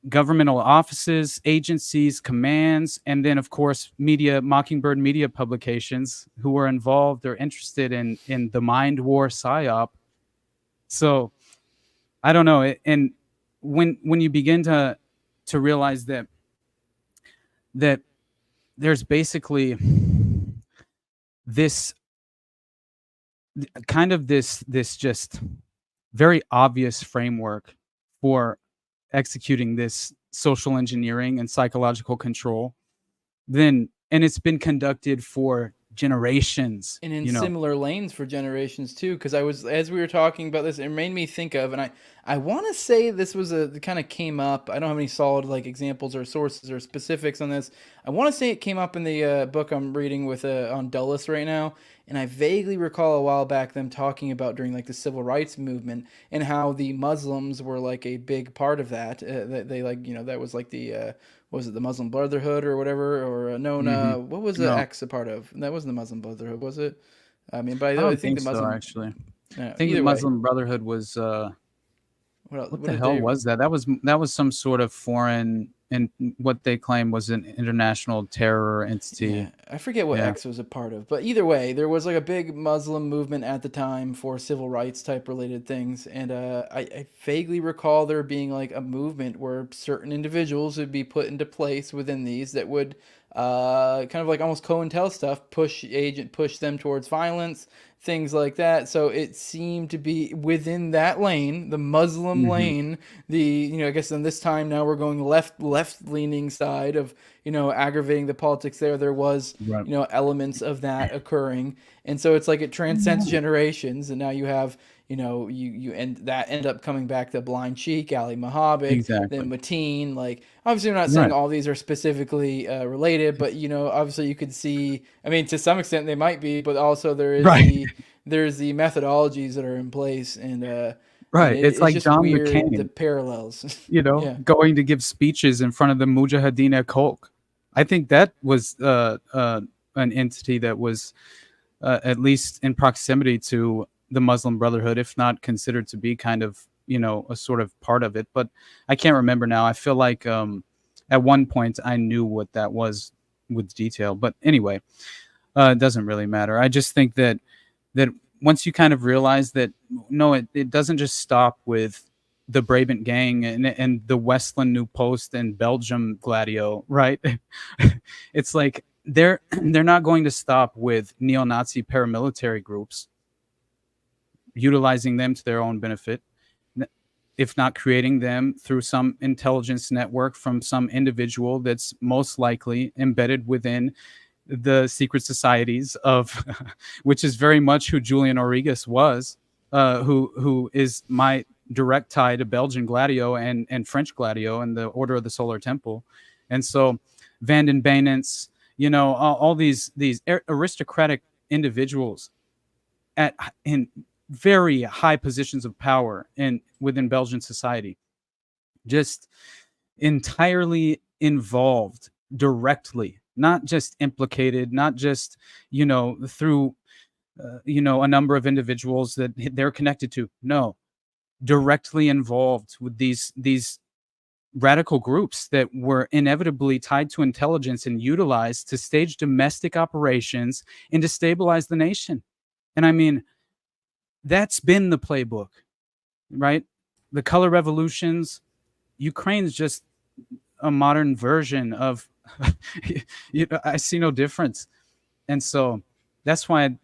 S9: governmental offices, agencies, commands, and then of course Mockingbird media publications who were involved or interested in the Mind War PSYOP. So I don't know. And when you begin to realize that there's basically this kind of this just very obvious framework for executing this social engineering and psychological control, and it's been conducted for generations
S8: and in similar lanes for generations too. Because as we were talking about this, it made me think of, and I want to say this was kind of came up. I don't have any solid like examples or sources or specifics on this. I want to say it came up in the book I'm reading with on Dulles right now, and I vaguely recall a while back them talking about during like the civil rights movement and how the Muslims were like a big part of that. They like that was like the was it the Muslim Brotherhood or whatever, or known what was the X a part of? That wasn't the Muslim Brotherhood, was it? I mean, but I think the Muslim
S9: so, actually. I think the Muslim Brotherhood was what the hell was that? That was some sort of foreign, and what they claim was an international terror entity.
S8: Yeah, I forget what X was a part of, but either way, there was like a big Muslim movement at the time for civil rights type related things, and I vaguely recall there being like a movement where certain individuals would be put into place within these that would kind of like almost COINTEL push them towards violence, things like that. So it seemed to be within that lane, the Muslim lane, I guess in this time now we're going left leaning side of, aggravating the politics there. There was, elements of that occurring. And so it's like it transcends generations. And now you have, you end up coming back to Blind Sheik, Ali Mohammed, then Mateen. Like, obviously, I'm not saying all these are specifically related, but obviously you could see. I mean, to some extent they might be, but also there is there's the methodologies that are in place, and
S9: it's like
S8: just
S9: John
S8: weird,
S9: McCain,
S8: the parallels.
S9: Going to give speeches in front of the Mujahideen Khalq. I think that was an entity that was at least in proximity to the Muslim Brotherhood, if not considered to be kind of, a sort of part of it. But I can't remember now. I feel like at one point I knew what that was with detail. But anyway, it doesn't really matter. I just think that once you kind of realize that, no, it doesn't just stop with the Brabant Gang and the Westland New Post and Belgium Gladio, right? It's like they're not going to stop with neo-Nazi paramilitary groups, utilizing them to their own benefit, if not creating them through some intelligence network from some individual that's most likely embedded within the secret societies of, which is very much who Julian Origas was, who is my direct tie to Belgian Gladio and French Gladio and the Order of the Solar Temple. And so Vanden Baynants, all these aristocratic individuals in very high positions of power within Belgian society, just entirely involved directly, not just implicated, not just, through, a number of individuals that they're connected to. No, directly involved with these radical groups that were inevitably tied to intelligence and utilized to stage domestic operations and destabilize the nation. And I mean, that's been the playbook, right? The color revolutions, Ukraine's just a modern version of, I see no difference. And so that's why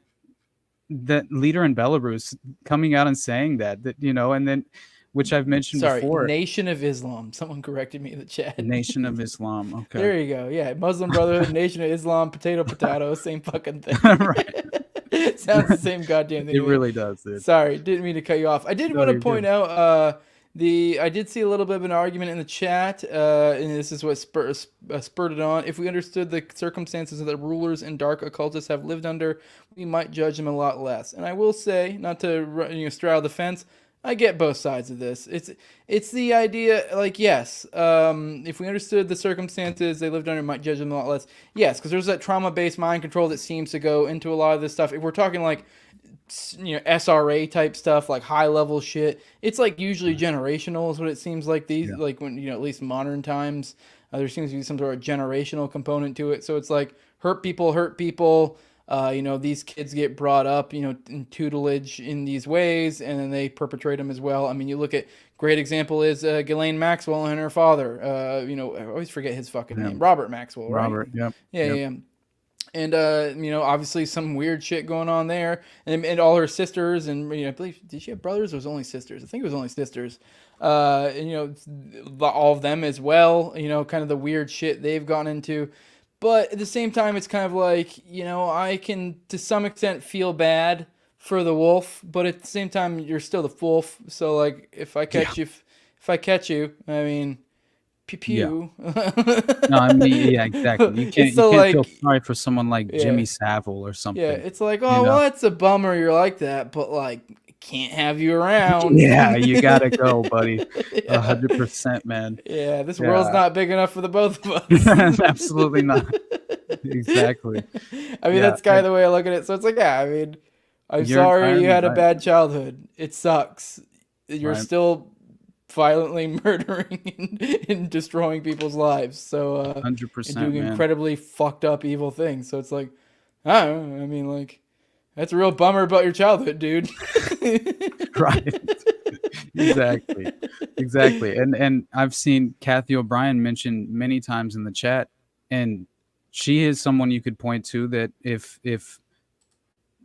S9: that leader in Belarus coming out and saying that, and then, which I've mentioned before.
S8: Nation of Islam. Someone corrected me in the chat.
S9: Nation of Islam. Okay.
S8: There you go. Yeah. Muslim Brotherhood, Nation of Islam, potato, same fucking thing.
S9: Right.
S8: Sounds the same goddamn thing.
S9: It really does, dude.
S8: Sorry, didn't mean to cut you off. I did want to point out I did see a little bit of an argument in the chat, and this is what spurred it on. If we understood the circumstances that rulers and dark occultists have lived under, we might judge them a lot less. And I will say, not to straddle the fence, I get both sides of this. It's the idea, like, yes, if we understood the circumstances they lived under, we might judge them a lot less. Yes, because there's that trauma-based mind control that seems to go into a lot of this stuff. If we're talking like, SRA type stuff, like high level shit, it's like usually generational is what it seems like like when, at least modern times, there seems to be some sort of generational component to it. So it's like hurt people. These kids get brought up, in tutelage in these ways, and then they perpetrate them as well. I mean, you look at, great example is Ghislaine Maxwell and her father. I always forget his fucking name. Robert Maxwell, right?
S9: Robert, yep.
S8: Yeah. And, obviously some weird shit going on there. And all her sisters, and, I believe, did she have brothers or was it only sisters? I think it was only sisters. All of them as well, kind of the weird shit they've gone into. But at the same time, it's kind of like, I can, to some extent, feel bad for the wolf, but at the same time, you're still the wolf. So, like, if I catch you, I mean, pew pew.
S9: Yeah. No, I mean, yeah, exactly. You can't feel sorry for someone like Jimmy Savile or something.
S8: Yeah, it's like, well, that's a bummer you're like that, but, like, can't have you around.
S9: Yeah, you gotta go, buddy. 100%, man.
S8: Yeah, this world's not big enough for the both of us.
S9: Absolutely not. Exactly.
S8: I mean, that's kind of the way I look at it. So it's like, I'm sorry you had a bad childhood. It sucks. You're still violently murdering and destroying people's lives. So
S9: 100%,
S8: and doing
S9: man.
S8: incredibly fucked up evil things. So it's like, I don't know. I mean, like, that's a real bummer about your childhood, dude.
S9: Right. Exactly. And I've seen Kathy O'Brien mentioned many times in the chat, and she is someone you could point to that if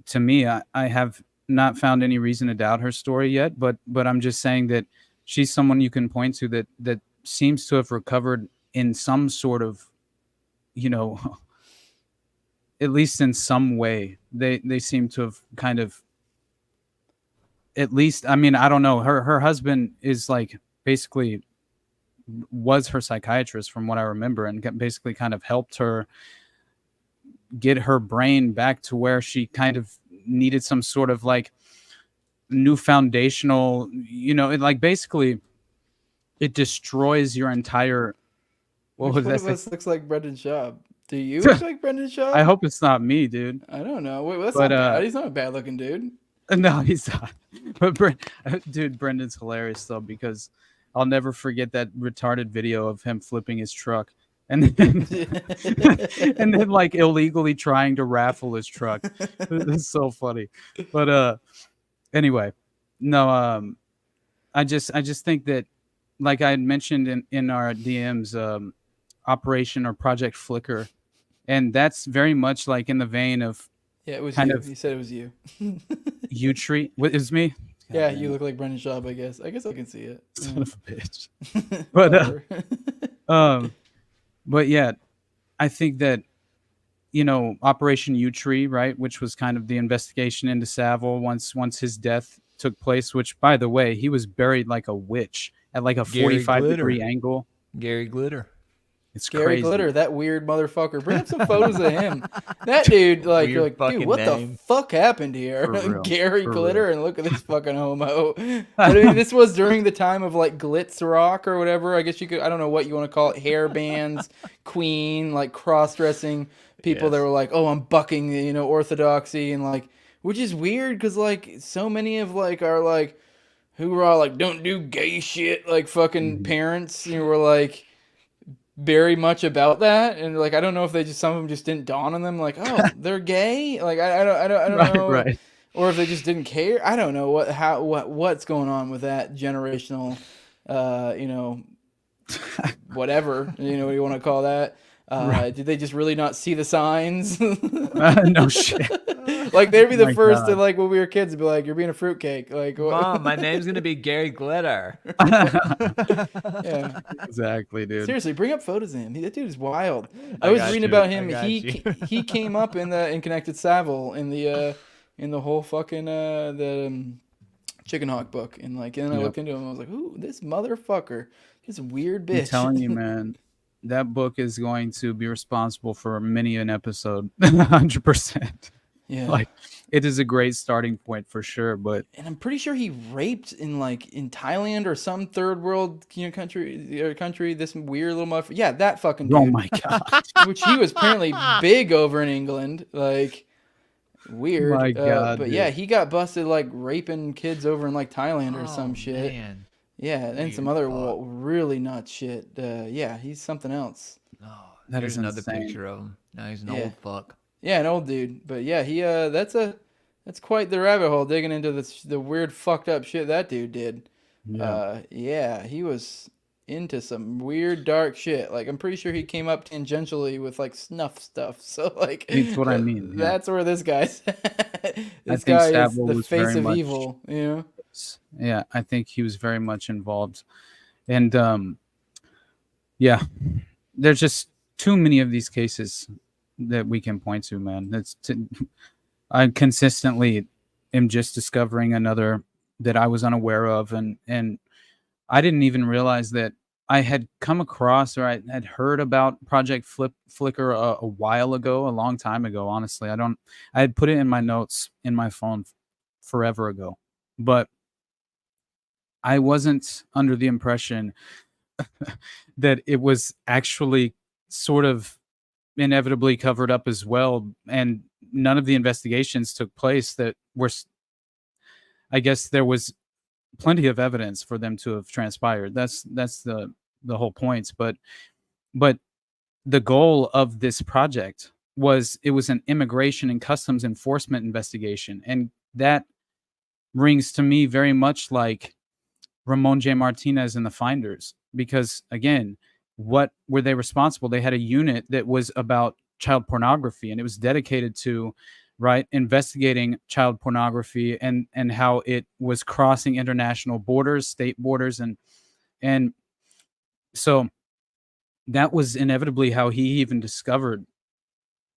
S9: to me, I have not found any reason to doubt her story yet, but I'm just saying that she's someone you can point to that seems to have recovered in some sort of, at least in some way. They seem to have kind of, at least, I mean, I don't know. Her husband is like basically was her psychiatrist from what I remember, and basically kind of helped her get her brain back to where she kind of needed some sort of like new foundational, it like basically it destroys your entire.
S8: Which one of us looks like Brendan Schaub? Do you look like Brendan Schaub?
S9: I hope it's not me, dude.
S8: I don't know. Wait, that's not bad. He's not a bad looking dude.
S9: No, he's not. But dude, Brendan's hilarious though, because I'll never forget that retarded video of him flipping his truck and then like illegally trying to raffle his truck. It's so funny. But anyway, no, I just think that, like I had mentioned in our DMs, Operation or Project Flicker, and that's very much like in the vein of
S8: it was kind of. You said it was you.
S9: You treat what is me?
S8: Yeah, you look like Brendan Schaub. I guess I can see it.
S9: Son of a bitch. But yeah, I think that Operation U Tree, right, which was kind of the investigation into Savile once his death took place. Which, by the way, he was buried like a witch at like a 45-degree angle.
S10: Gary Glitter.
S9: It's
S8: Gary
S9: crazy.
S8: Glitter, that weird motherfucker. Bring up some photos of him. That dude, like, you're like, dude, what the fuck happened here? Gary Glitter, and look at this fucking homo. I mean, this was during the time of like glitz rock or whatever. I guess you could, I don't know what you want to call it, hair bands, Queen, like cross-dressing people that were like, oh, I'm bucking, orthodoxy, and like, which is weird because like so many of like our like hoorah, like don't do gay shit, like fucking parents, were like very much about that, and like I don't know if they just, some of them just didn't dawn on them, like, oh, they're gay, like I don't know,
S9: right,
S8: or if they just didn't care. I don't know what's going on with that generational, whatever what you want to call that. Did they just really not see the signs?
S9: No shit.
S8: Like they'd be the first to, like when we were kids, be like, "You're being a fruitcake." Like,
S10: Mom, my name's gonna be Gary Glitter.
S8: Yeah,
S9: exactly, dude.
S8: Seriously, bring up photos of him. That dude is wild. I was reading about him. He came up in Connected Savile in the whole fucking Chicken Hawk book, and then I looked into him and I was like, ooh, this motherfucker, this weird bitch.
S9: I'm telling you, man, that book is going to be responsible for many an episode, 100%.
S8: Yeah.
S9: Like, it is a great starting point for sure, but
S8: and I'm pretty sure he raped in Thailand or some third world country this weird little motherfucker. Yeah, that fucking dude.
S9: Oh my god.
S8: Which he was apparently big over in England. Like, weird.
S9: My god.
S8: But
S9: dude.
S8: yeah, he got busted raping kids over in Thailand or some shit.
S10: Man.
S8: Yeah, and some other really nuts shit. Yeah, he's something else.
S10: Oh,
S9: That
S10: there's
S9: is
S10: another
S9: insane.
S10: picture of him. Now he's an old fuck.
S8: Yeah, an old dude. But yeah, he that's quite the rabbit hole, digging into the weird fucked up shit that dude did. Yeah, he was into some weird dark shit. Like, I'm pretty sure he came up tangentially with snuff stuff. So
S9: that's what I mean. Yeah.
S8: That's where this guy's this
S9: think
S8: guy is
S9: Savile
S8: the
S9: was
S8: face
S9: very
S8: of
S9: much-
S8: evil, you know?
S9: Yeah, I think he was very much involved. And yeah, there's just too many of these cases that we can point to, man. I consistently am just discovering another that I was unaware of, and I didn't even realize that I had come across or I had heard about Project Flickr a while ago, a long time ago. Honestly, I had put it in my notes in my phone forever ago, but I wasn't under the impression that it was actually sort of inevitably covered up as well, and none of the investigations took place that were, I guess there was plenty of evidence for them to have transpired. That's the whole point. But the goal of this project was, it was an immigration and customs enforcement investigation, and that rings to me very much like Ramon J. Martinez and the Finders, because again, what were they responsible? They had a unit that was about child pornography, and it was dedicated to investigating child pornography and how it was crossing international borders, state borders, and so that was inevitably how he even discovered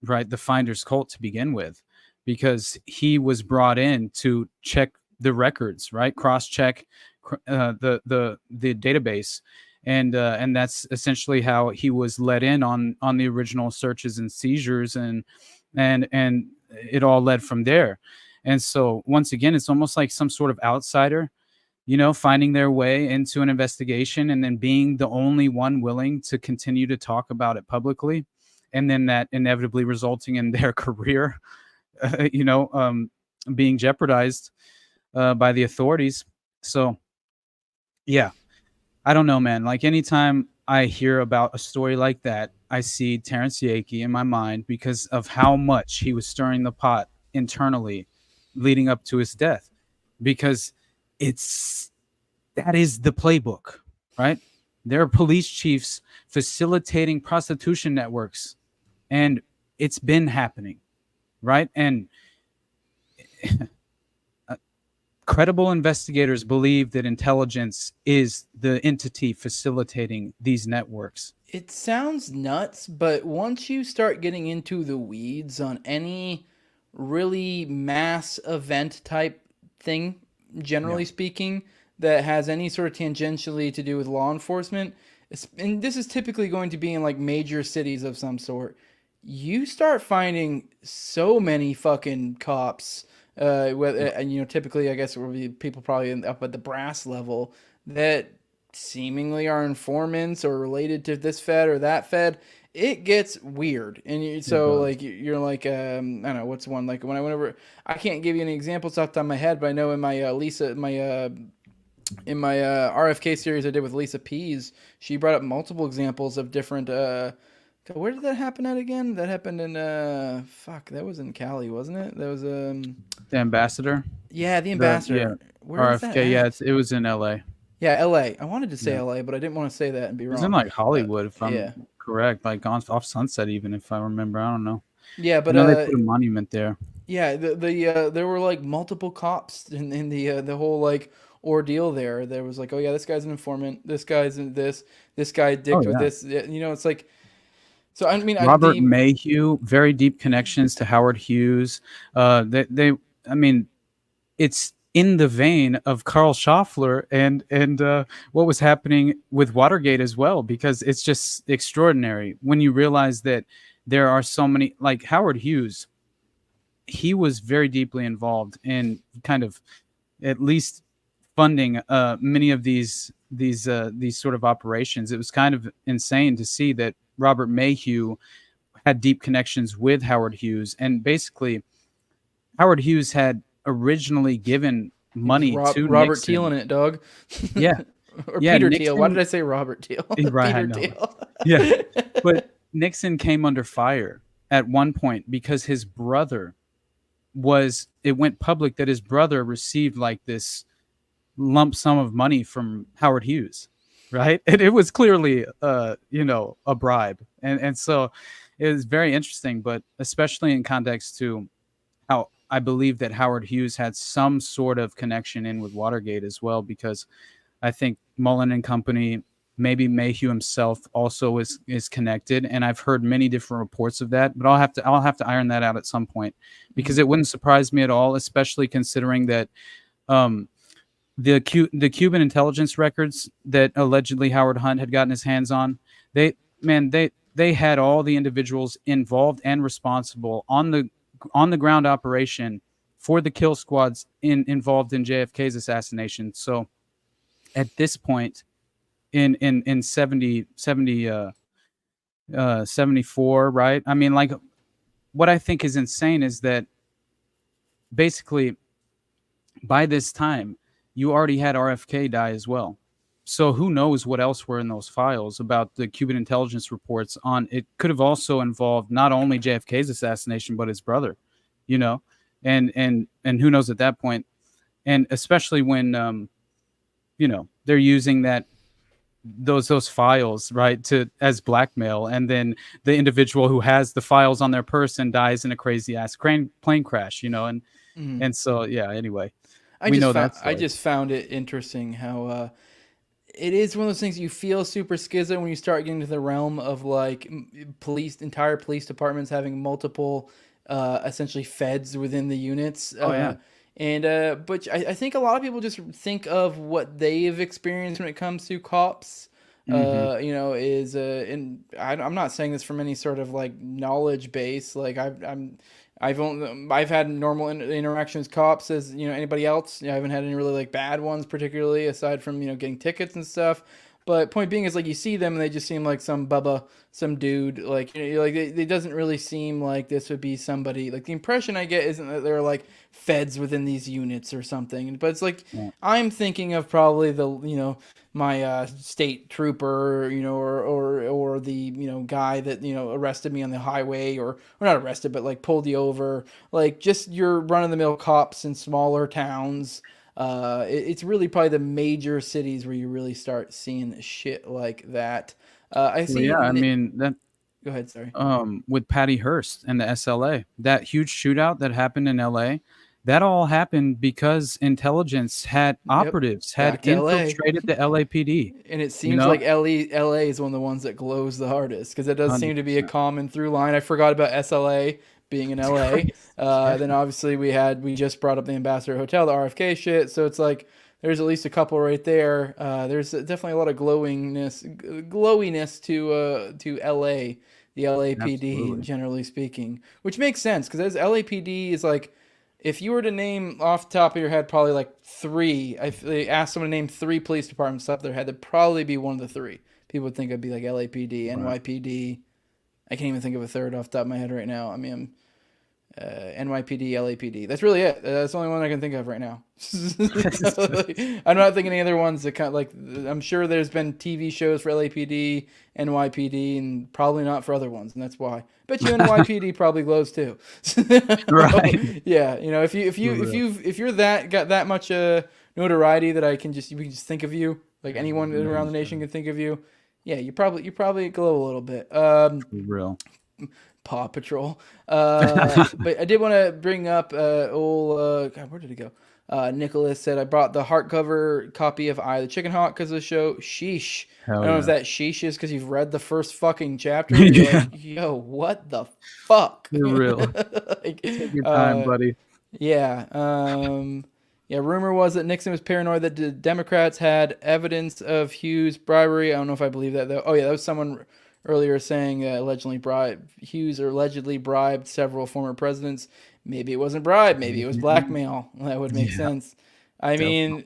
S9: the Finders cult to begin with, because he was brought in to check the records, cross check the database, and that's essentially how he was let in on the original searches and seizures, and it all led from there. And so once again, it's almost like some sort of outsider, finding their way into an investigation and then being the only one willing to continue to talk about it publicly, and then that inevitably resulting in their career being jeopardized by the authorities. So yeah, I don't know, man. Like, anytime I hear about a story like that, I see Terrence Yakey in my mind because of how much he was stirring the pot internally leading up to his death, because that is the playbook, right? There are police chiefs facilitating prostitution networks, and it's been happening, right? And credible investigators believe that intelligence is the entity facilitating these networks.
S8: It sounds nuts, but once you start getting into the weeds on any really mass event type thing, generally speaking, that has any sort of tangentially to do with law enforcement, and this is typically going to be in major cities of some sort, you start finding so many fucking cops, and typically, I guess, it will be people probably up at the brass level that seemingly are informants or related to this Fed or that Fed. It gets weird, and you're like, I don't know what's one, like whenever I can't give you any examples off the top of my head, but I know in my RFK series I did with Lisa Pease, she brought up multiple examples of different. Where did that happen at again? That happened in that was in Cali, wasn't it? That was
S9: The Ambassador.
S8: Yeah, the Ambassador.
S9: Where is that at? It was in LA.
S8: Yeah, L.A. I wanted to say L.A., but I didn't want to say that and be wrong.
S9: It was in Hollywood, if I'm correct, off Sunset, even if I remember. I don't know.
S8: Yeah, but
S9: they put a monument there.
S8: Yeah, there were multiple cops in the whole ordeal there. There was oh yeah, this guy's an informant. This guy's this guy dicked with this. It's like. So I mean,
S9: Robert Mayhew, very deep connections to Howard Hughes. It's in the vein of Karl Schaffler and what was happening with Watergate as well, because it's just extraordinary when you realize that there are so many, like Howard Hughes. He was very deeply involved in kind of at least funding many of these sort of operations. It was kind of insane to see that Robert Mayhew had deep connections with Howard Hughes, and basically Howard Hughes had originally given money to
S8: Robert
S9: Nixon.
S8: Thiel in it, dog.
S9: Yeah.
S8: Or
S9: Yeah,
S8: Peter
S9: Nixon,
S8: Thiel. Why did I say Robert Thiel?
S9: Right,
S8: Peter
S9: I know.
S8: Thiel.
S9: Yeah. But Nixon came under fire at one point because his brother it went public that his brother received like this lump sum of money from Howard Hughes, right? And it was clearly a bribe. And so it was very interesting, but especially in context to how I believe that Howard Hughes had some sort of connection in with Watergate as well, because I think Mullen and company, maybe Mayhew himself also is connected, and I've heard many different reports of that. But I'll have to iron that out at some point, because it wouldn't surprise me at all, especially considering that the Cuban intelligence records that allegedly Howard Hunt had gotten his hands on, they had all the individuals involved and responsible on the ground operation for the kill squads involved in JFK's assassination. So at this point in 74, right? I mean, like, what I think is insane is that basically by this time you already had RFK die as well. So who knows what else were in those files about the Cuban intelligence reports on it. Could have also involved not only JFK's assassination, but his brother, and who knows at that point. And especially when, they're using those files, right, as blackmail. And then the individual who has the files on their person dies in a crazy ass plane crash, and so, yeah, anyway,
S8: I just found it interesting how, it is one of those things you feel super schizo when you start getting to the realm of like entire police departments having multiple, essentially feds within the units. But I think a lot of people just think of what they've experienced when it comes to cops. And I'm not saying this from any sort of like knowledge base. Like I've had normal interactions with cops as anybody else. I haven't had any really like bad ones, particularly aside from getting tickets and stuff. But point being is, like, you see them and they just seem like some dude. Like, it doesn't really seem like this would be somebody. Like, the impression I get isn't that they're like feds within these units or something. But it's like, I'm thinking of probably my state trooper, or the guy that arrested me on the highway, or not arrested, but like pulled you over. Like, just your run of the mill cops in smaller towns. It's really probably the major cities where you really start seeing shit like that. I see.
S9: Well, yeah, I mean that.
S8: Go ahead. Sorry.
S9: With Patty Hearst and the SLA, that huge shootout that happened in LA, that all happened because intelligence had operatives had infiltrated the LAPD.
S8: And it seems like LA is one of the ones that glows the hardest, because it does 100%. Seem to be a common through line. I forgot about SLA being in LA. Then obviously we just brought up the Ambassador Hotel, the RFK shit. So it's like there's at least a couple right there. There's definitely a lot of glowiness to LA, the LAPD. Absolutely. Generally speaking, which makes sense, because as LAPD is like, if you were to name off the top of your head probably like three, if they asked someone to name three police departments off their head, that'd probably be one of the three. People would think it'd be like LAPD, NYPD. I can't even think of a third off the top of my head right now. I mean, NYPD, LAPD. That's really it. That's the only one I can think of right now. I'm not thinking any other ones that kind of like. I'm sure there's been TV shows for LAPD, NYPD, and probably not for other ones, and that's why. Bet you NYPD probably glows too.
S9: Right?
S8: Yeah. If you're got that much notoriety that we can just think of you, like anyone around the nation can think of you. Yeah, you probably glow a little bit.
S9: Real.
S8: Paw Patrol. But I did want to bring up God, where did it go? Nicholas said, I brought the hardcover copy of Eye of the Chicken Hawk because of the show. Sheesh.
S9: Hell,
S8: I don't know if that sheesh is because you've read the first fucking chapter. And you're like, yo, what the fuck?
S9: You're real. Take your time, buddy.
S8: Yeah. Yeah, rumor was that Nixon was paranoid that the Democrats had evidence of Hughes' bribery. I don't know if I believe that, though. Oh, yeah, that was someone earlier saying Hughes allegedly bribed several former presidents. Maybe it wasn't bribe. Maybe it was blackmail. That would make sense. I mean,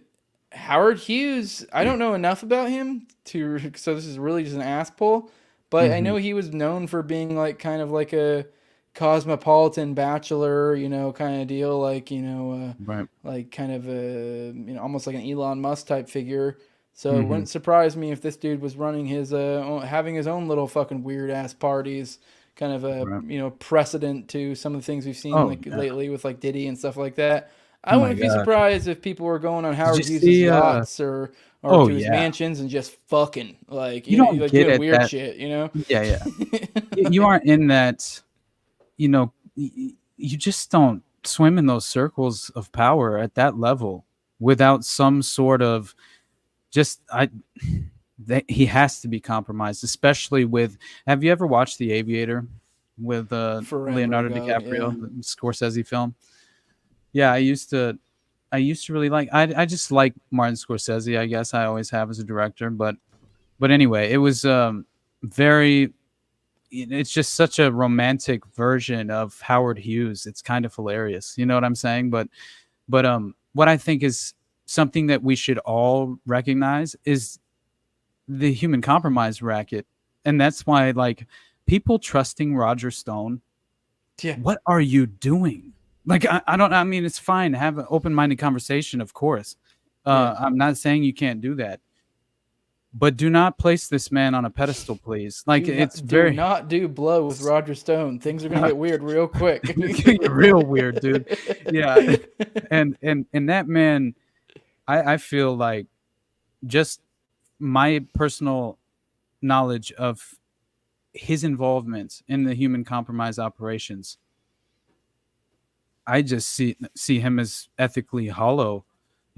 S8: Howard Hughes, I don't know enough about him so this is really just an ass pull. But I know he was known for being like kind of like a cosmopolitan bachelor, kind of deal, like,
S9: Right.
S8: like kind of a, almost like an Elon Musk type figure. So it wouldn't surprise me if this dude was running having his own little fucking weird ass parties, kind of a, precedent to some of the things we've seen lately with like Diddy and stuff like that. I wouldn't be surprised if people were going on Howard Hughes' yachts or to his mansions and just fucking like,
S9: you don't
S8: like
S9: get
S8: doing
S9: it
S8: weird
S9: that,
S8: shit,
S9: Yeah. You aren't in that, you just don't swim in those circles of power at that level without some sort of he has to be compromised, especially with. Have you ever watched The Aviator with Leonardo DiCaprio, the Scorsese film? Yeah, I used to really like. I just like Martin Scorsese. I guess I always have as a director, but anyway, it was very. It's just such a romantic version of Howard Hughes. It's kind of hilarious. You know what I'm saying? But what I think is something that we should all recognize is the human compromise racket. And that's why, like, people trusting Roger Stone.
S8: Yeah.
S9: What are you doing? Like, I mean, it's fine to have an open-minded conversation, of course. I'm not saying you can't do that. But do not place this man on a pedestal, please. Like,
S8: do not do blow with Roger Stone. Things are gonna get weird real quick.
S9: It's gonna get real weird, dude. Yeah, and that man, I feel like, just my personal knowledge of his involvement in the human compromise operations, I just see him as ethically hollow.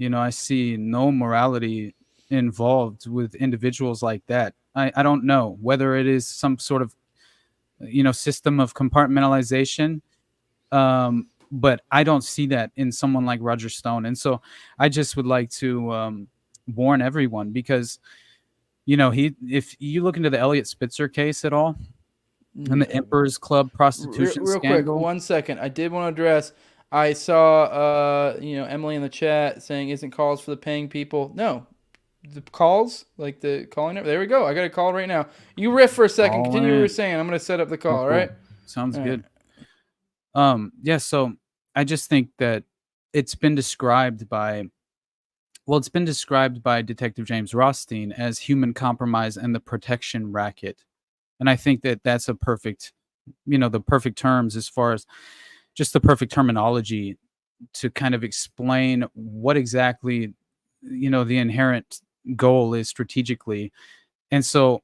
S9: I see no morality involved with individuals like that. I don't know whether it is some sort of system of compartmentalization, but I don't see that in someone like Roger Stone. And so I just would like to warn everyone, because if you look into the Elliot Spitzer case at all, and the Emperor's Club prostitution
S8: real
S9: scandal.
S8: Quick, 1 second. I did want to address. I saw Emily in the chat saying, "Isn't calls for the paying people?" No. The calls, like the calling it. There we go. I got a call right now. You riff for a second. Continue what you were saying. I'm going to set up the call. All right.
S9: Sounds good. Yeah. So I just think that it's been described by Detective James Rothstein as human compromise and the protection racket, and I think that that's a perfect, the perfect terms as far as just the perfect terminology to kind of explain what exactly the inherent goal is strategically. And so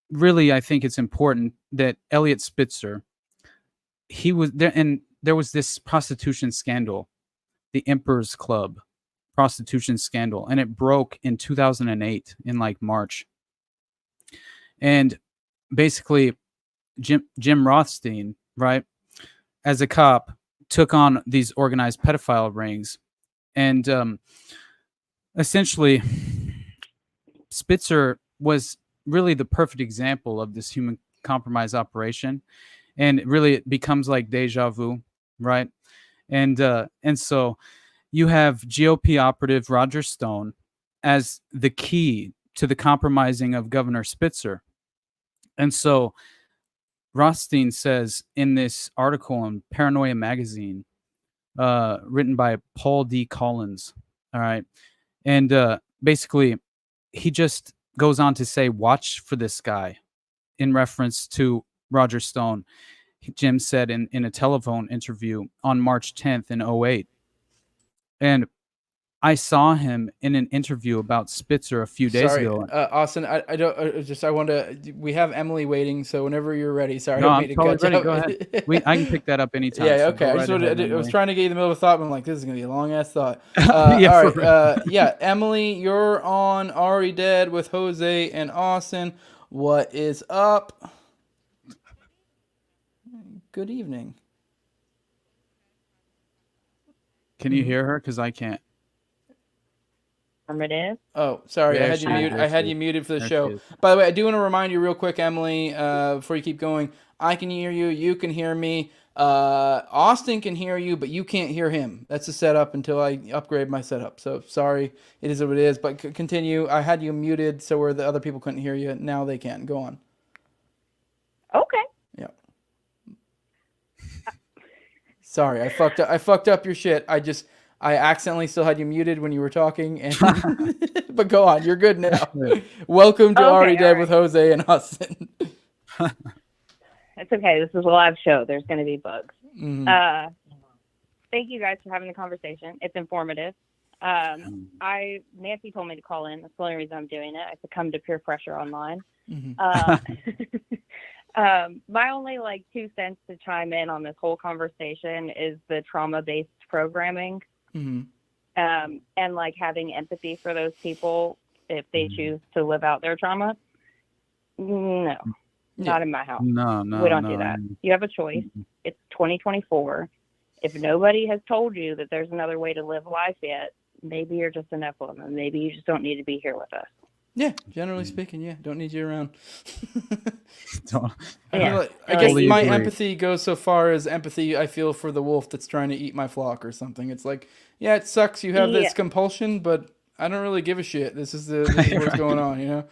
S9: really, I think it's important that Elliot Spitzer, he was there, and there was this prostitution scandal, the Emperor's Club prostitution scandal, and it broke in 2008 in like March. And basically Jim Rothstein, right, as a cop, took on these organized pedophile rings, and essentially, Spitzer was really the perfect example of this human compromise operation, and really it becomes like deja vu, right? And so you have GOP operative Roger Stone as the key to the compromising of Governor Spitzer. And so Rothstein says in this article in Paranoia magazine, written by Paul D. Collins, all right, and basically, he just goes on to say, watch for this guy, in reference to Roger Stone. Jim said in a telephone interview on March 10th in 2008. And I saw him in an interview about Spitzer a few days ago.
S8: Austin, I want to. We have Emily waiting, so whenever you're ready. Sorry,
S9: no,
S8: I
S9: I'm totally ready. Go ahead. I can pick that up anytime.
S8: Yeah,
S9: so
S8: okay. I was trying to get you in the middle of a thought, but I'm like, this is gonna be a long ass thought.
S9: Yeah,
S8: all right. Yeah, Emily, you're on Already Dead with Jose and Austin. What is up? Good evening.
S9: Can you hear her? Because I can't.
S13: Affirmative.
S8: Oh, sorry,
S9: There
S8: I had
S9: she
S8: you
S9: is,
S8: muted.
S9: there
S8: I
S9: she
S8: had
S9: is.
S8: you muted for the
S9: There she
S8: show.
S9: is.
S8: By the way, I do want to remind you real quick, Emily, before you keep going. I can hear you. You can hear me. Austin can hear you, but you can't hear him. That's the setup until I upgrade my setup. So sorry, it is what it is. But continue. I had you muted so where the other people couldn't hear you. Now they can. Go on.
S13: Okay.
S8: Yeah. Sorry, I fucked up. I fucked up your shit. I accidentally still had you muted when you were talking, and but go on. You're good now. Welcome to Already Dead with Jose and Austin.
S13: It's okay. This is a live show. There's going to be bugs.
S8: Mhm.
S13: Thank you guys for having the conversation. It's informative. Nancy told me to call in. That's the only reason I'm doing it. I succumbed to peer pressure online. My only 2 cents to chime in on this whole conversation is the trauma-based programming, and having empathy for those people if they choose to live out their trauma. No, not in my house.
S9: No,
S13: we don't do that. You have a choice. It's 2024. If nobody has told you that there's another way to live life yet, maybe you're just a Nephilim, and maybe you just don't need to be here with us.
S8: Yeah, generally speaking, yeah, don't need you around. I
S13: Yeah.
S8: guess
S9: Totally
S8: my
S9: agree.
S8: empathy goes so far as empathy I feel for the wolf that's trying to eat my flock or something. It's like, yeah, it sucks you have this
S13: Yeah.
S8: compulsion, but I don't really give a shit. This is what's going on, you know?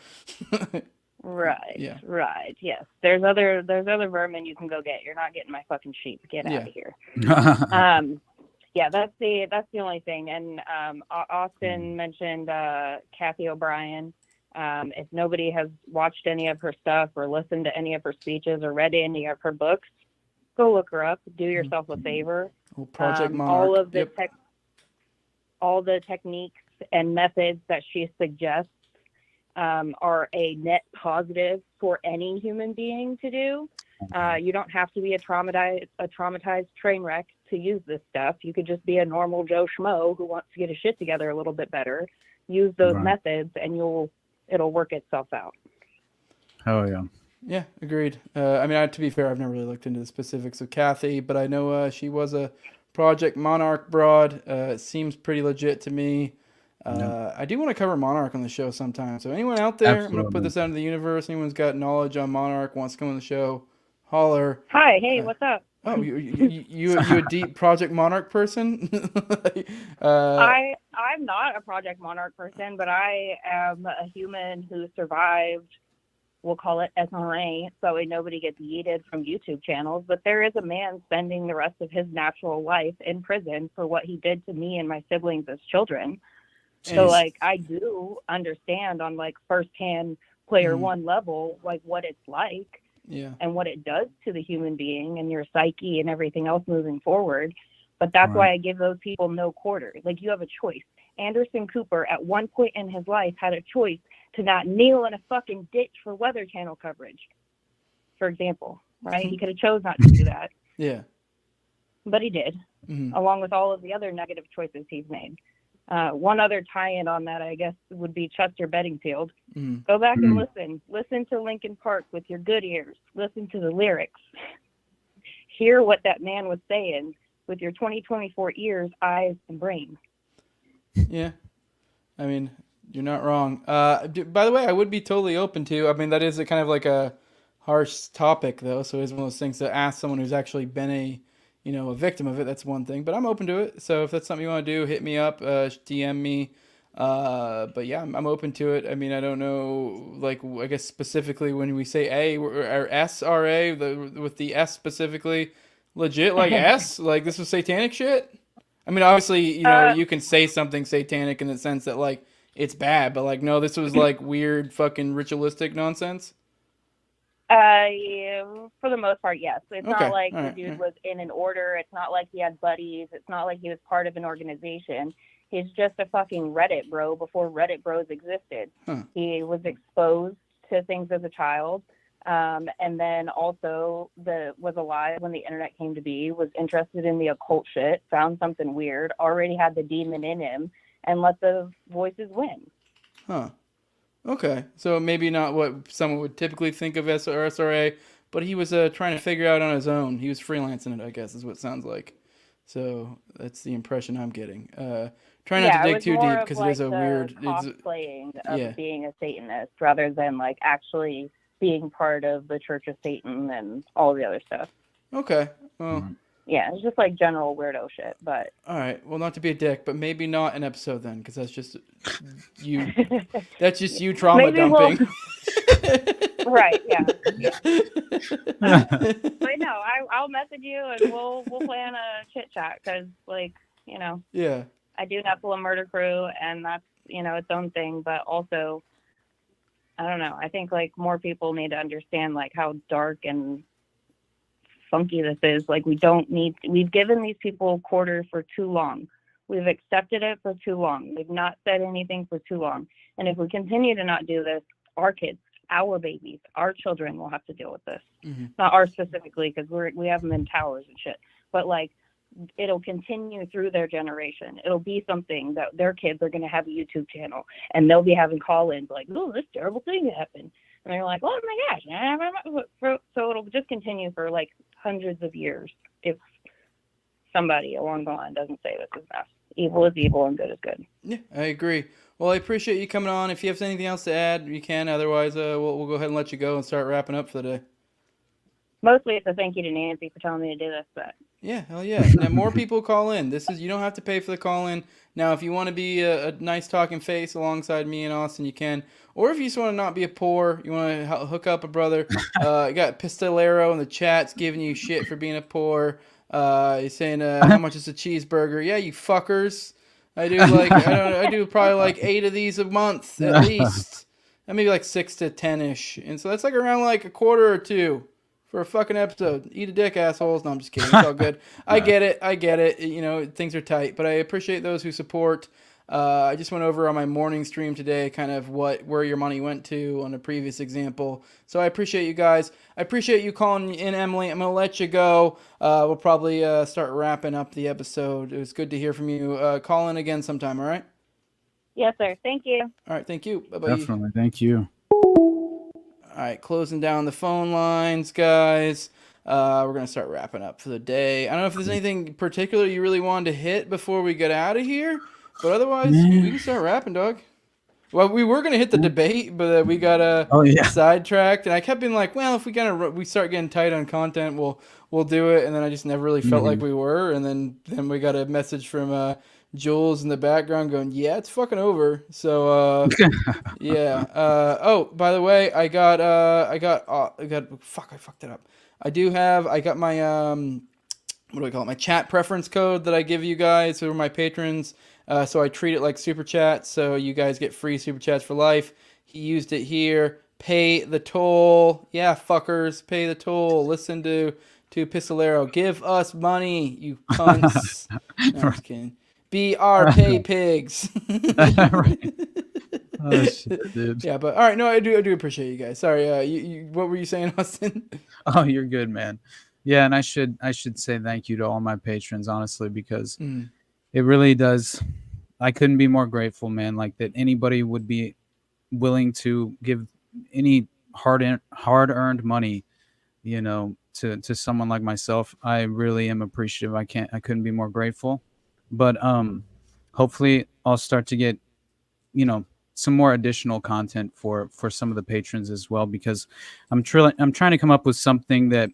S13: Right.
S8: Yeah.
S13: Right. Yes. There's other vermin you can go get. You're not getting my fucking sheep. Get out of here. Yeah, that's the only thing. And Austin mentioned Kathy O'Brien. If nobody has watched any of her stuff or listened to any of her speeches or read any of her books, go look her up. Do yourself a favor.
S8: Project Monarch.
S13: All the techniques and methods that she suggests are a net positive for any human being to do. You don't have to be a traumatized train wreck to use this stuff. You could just be a normal Joe Schmo who wants to get his shit together a little bit better. Use those methods, and it'll work itself out.
S9: Oh yeah.
S8: Yeah, agreed. To be fair, I've never really looked into the specifics of Kathy, but I know she was a Project Monarch broad. It seems pretty legit to me. I do want to cover Monarch on the show sometime. So anyone out there, I'm going to put this out into the universe. Anyone's got knowledge on Monarch, wants to come on the show, holler.
S13: Hi, hey, what's up?
S8: Oh, you a deep Project Monarch person?
S13: I'm not a Project Monarch person, but I am a human who survived. We'll call it SRA, so nobody gets yeeted from YouTube channels. But there is a man spending the rest of his natural life in prison for what he did to me and my siblings as children. Jeez. So I do understand on firsthand player one level what it's like.
S8: Yeah.
S13: And what it does to the human being and your psyche and everything else moving forward. But that's why I give those people no quarter. You have a choice. Anderson Cooper, at one point in his life, had a choice to not kneel in a fucking ditch for Weather Channel coverage, for example, right? He could have chose not to do that.
S8: Yeah.
S13: But he did, along with all of the other negative choices he's made. One other tie-in on that, I guess, would be Chester Bedingfield. Go back and listen. Listen to Linkin Park with your good ears. Listen to the lyrics. Hear what that man was saying with your 2024 ears, eyes, and brain.
S8: Yeah. You're not wrong. By the way, I would be totally open to, that is a kind of a harsh topic, though. So it's one of those things to ask someone who's actually been a victim of it. That's one thing, but I'm open to it. So if that's something you want to do, hit me up, DM me. But yeah, I'm open to it. I don't know, I guess specifically when we say A or SRA, with the S specifically, legit S, this was satanic shit. Obviously, you can say something satanic in the sense that it's bad, but no, this was weird fucking ritualistic nonsense.
S13: Yeah, for the most part, yes. It's
S8: Okay.
S13: not like
S8: All
S13: the
S8: right.
S13: dude was in an order. It's not like he had buddies. It's not like he was part of an organization. He's just a fucking Reddit bro before Reddit bros existed.
S8: Huh.
S13: He was exposed to things as a child. And then also was alive when the internet came to be, was interested in the occult shit, found something weird, already had the demon in him, and let the voices win.
S8: Huh. Okay. So maybe not what someone would typically think of SRA, but he was trying to figure out on his own. He was freelancing it, I guess, is what it sounds like. So that's the impression I'm getting. Try not to
S13: it
S8: dig
S13: was
S8: too
S13: more
S8: deep
S13: of,
S8: because
S13: like,
S8: it is a
S13: the
S8: weird.
S13: cosplaying of
S8: yeah.
S13: being a Satanist rather than like actually being part of the Church of Satan and all the other stuff.
S8: Okay. Well.
S13: Yeah, it's just like general weirdo shit. But
S8: All right. Well, not to be a dick, but maybe not an episode then, because that's just you. That's just you trauma
S13: maybe
S8: dumping.
S13: Right. Yeah. But no, I'll message you and we'll plan a chit chat because, like, you know.
S8: Yeah.
S13: I do Nephilim Murder Crew, and that's, you know, its own thing. But also, I don't know. I think like more people need to understand like how dark and funky this is. Like we've given these people quarter for too long. We've accepted it for too long. We've not said anything for too long. And if we continue to not do this, our kids, our babies, our children will have to deal with this.
S8: Mm-hmm.
S13: Not ours specifically, because we have them in towers and shit. But like, it'll continue through their generation. It'll be something that their kids are going to have a YouTube channel, and they'll be having call-ins like, "Oh, this terrible thing happened," and they're like, "Oh my gosh!" So it'll just continue for like hundreds of years if somebody along the line doesn't say this is enough. Evil is evil and good is good.
S8: Yeah, I agree. Well, I appreciate you coming on. If you have anything else to add, you can. Otherwise, we'll go ahead and let you go and start wrapping up for the day.
S13: Mostly it's a thank you to Nancy for telling me to do this, but
S8: yeah, hell yeah. Now more people call in. You don't have to pay for the call in. Now, if you want to be a nice talking face alongside me and Austin, you can. Or if you just want to not be a poor, you want to hook up a brother. I got Pistolero in the chat's giving you shit for being a poor. He's saying how much is a cheeseburger? Yeah, you fuckers. I do probably like 8 of these a month at least. Maybe like 6 to 10-ish. And so that's like around like a quarter or two for a fucking episode. Eat a dick, assholes. No, I'm just kidding. It's all good. I get it. You know, things are tight, but I appreciate those who support. I just went over on my morning stream today kind of where your money went to on a previous example. So I appreciate you guys. I appreciate you calling in, Emily. I'm going to let you go. We'll probably start wrapping up the episode. It was good to hear from you. Call in again sometime, all right?
S13: Yes, sir. Thank you.
S8: All right, thank you. Bye-bye.
S9: Definitely. Thank you.
S8: All right, closing down the phone lines, guys. We're going to start wrapping up for the day. I don't know if there's anything particular you really wanted to hit before we get out of here, but otherwise, we can start wrapping, dog. Well, we were going to hit the debate, but we got sidetracked, and I kept being like, well, if we start getting tight on content, we'll do it, and then I just never really felt like we were, and then we got a message from Jules in the background going, yeah, it's fucking over. So yeah. Oh, by the way, I got fuck, I fucked it up. I got my what do I call it? My chat preference code that I give you guys who are my patrons. So I treat it like super chats, so you guys get free super chats for life. He used it here. Pay the toll. Yeah, fuckers, pay the toll. Listen to Pistolero. Give us money, you cunts. No, I'm just kidding. Be our pay pigs.
S9: Oh shit, dude.
S8: Yeah, but all right. No, I do appreciate you guys. Sorry. What were you saying, Austin?
S9: Oh, you're good, man. Yeah, and I should say thank you to all my patrons, honestly, because it really does. I couldn't be more grateful, man. Like that anybody would be willing to give any hard-earned money, you know, to someone like myself. I really am appreciative. I couldn't be more grateful. But hopefully I'll start to get, you know, some more additional content for some of the patrons as well, because I'm trying to come up with something that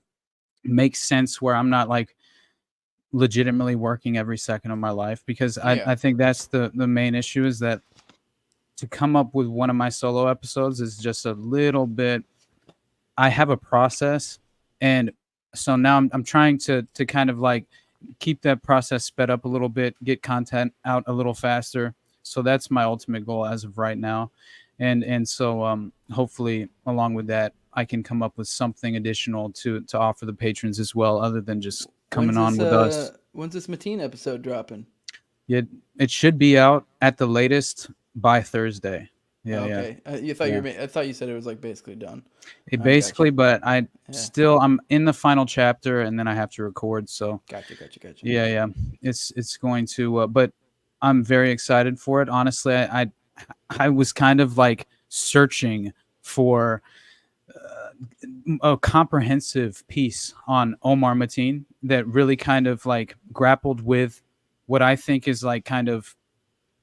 S9: makes sense where I'm not like legitimately working every second of my life, because I think that's the main issue, is that to come up with one of my solo episodes is just a little bit, I have a process, and so now I'm trying to kind of like keep that process sped up a little bit, get content out a little faster. So that's my ultimate goal as of right now. And so hopefully along with that, I can come up with something additional to offer the patrons as well, other than just coming on with us.
S8: When's this Mateen episode dropping?
S9: It should be out at the latest by Thursday. Yeah.
S8: Okay. I thought you said it was like basically done.
S9: Basically, but I'm in the final chapter, and then I have to record. So
S8: gotcha.
S9: Yeah. It's going to, but I'm very excited for it. Honestly, I was kind of like searching for a comprehensive piece on Omar Mateen that really kind of like grappled with what I think is like kind of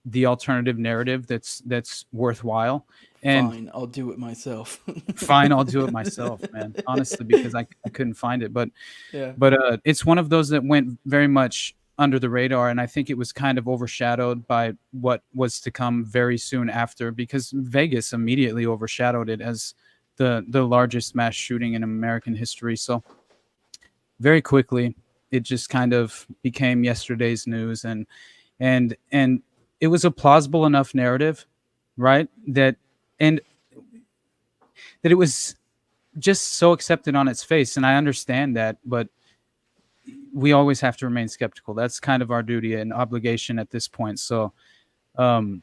S9: the alternative narrative that's worthwhile. And
S8: Fine, I'll do it myself.
S9: fine, I'll do it myself, man. Honestly, because I couldn't find it, but
S8: Yeah.
S9: It's one of those that went very much under the radar, and I think it was kind of overshadowed by what was to come very soon after, because Vegas immediately overshadowed it as the largest mass shooting in American history. So very quickly, it just kind of became yesterday's news, and it was a plausible enough narrative, right? That it was just so accepted on its face, and I understand that, but we always have to remain skeptical. That's kind of our duty and obligation at this point. So I'm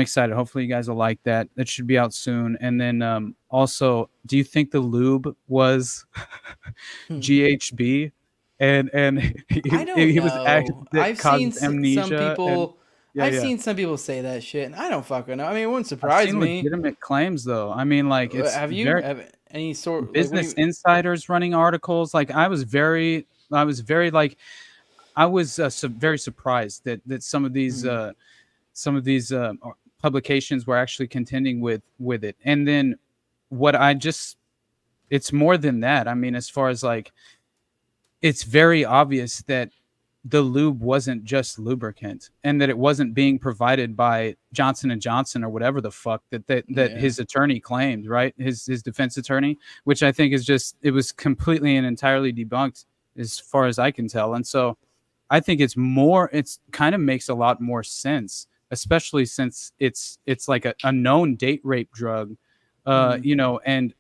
S9: excited. Hopefully you guys will like that. That should be out soon. And then also, do you think the lube was GHB? And
S8: I don't
S9: he
S8: know.
S9: was
S8: I've seen
S9: amnesia
S8: some people.
S9: and,
S8: I've seen some people say that shit, and I don't fucking know. I mean, it wouldn't surprise
S9: I've seen
S8: me.
S9: legitimate claims, though. I mean, like, it's
S8: Have you
S9: very,
S8: any sort
S9: Business Insiders running articles? Like, I was very like, I was very surprised that some of these publications were actually contending with it. And then it's more than that. I mean, as far as like, it's very obvious that the lube wasn't just lubricant, and that it wasn't being provided by Johnson & Johnson or whatever the fuck that his attorney claimed, right? His defense attorney, which I think is just, it was completely and entirely debunked as far as I can tell. And so I think it's kind of makes a lot more sense, especially since it's like a known date rape drug, and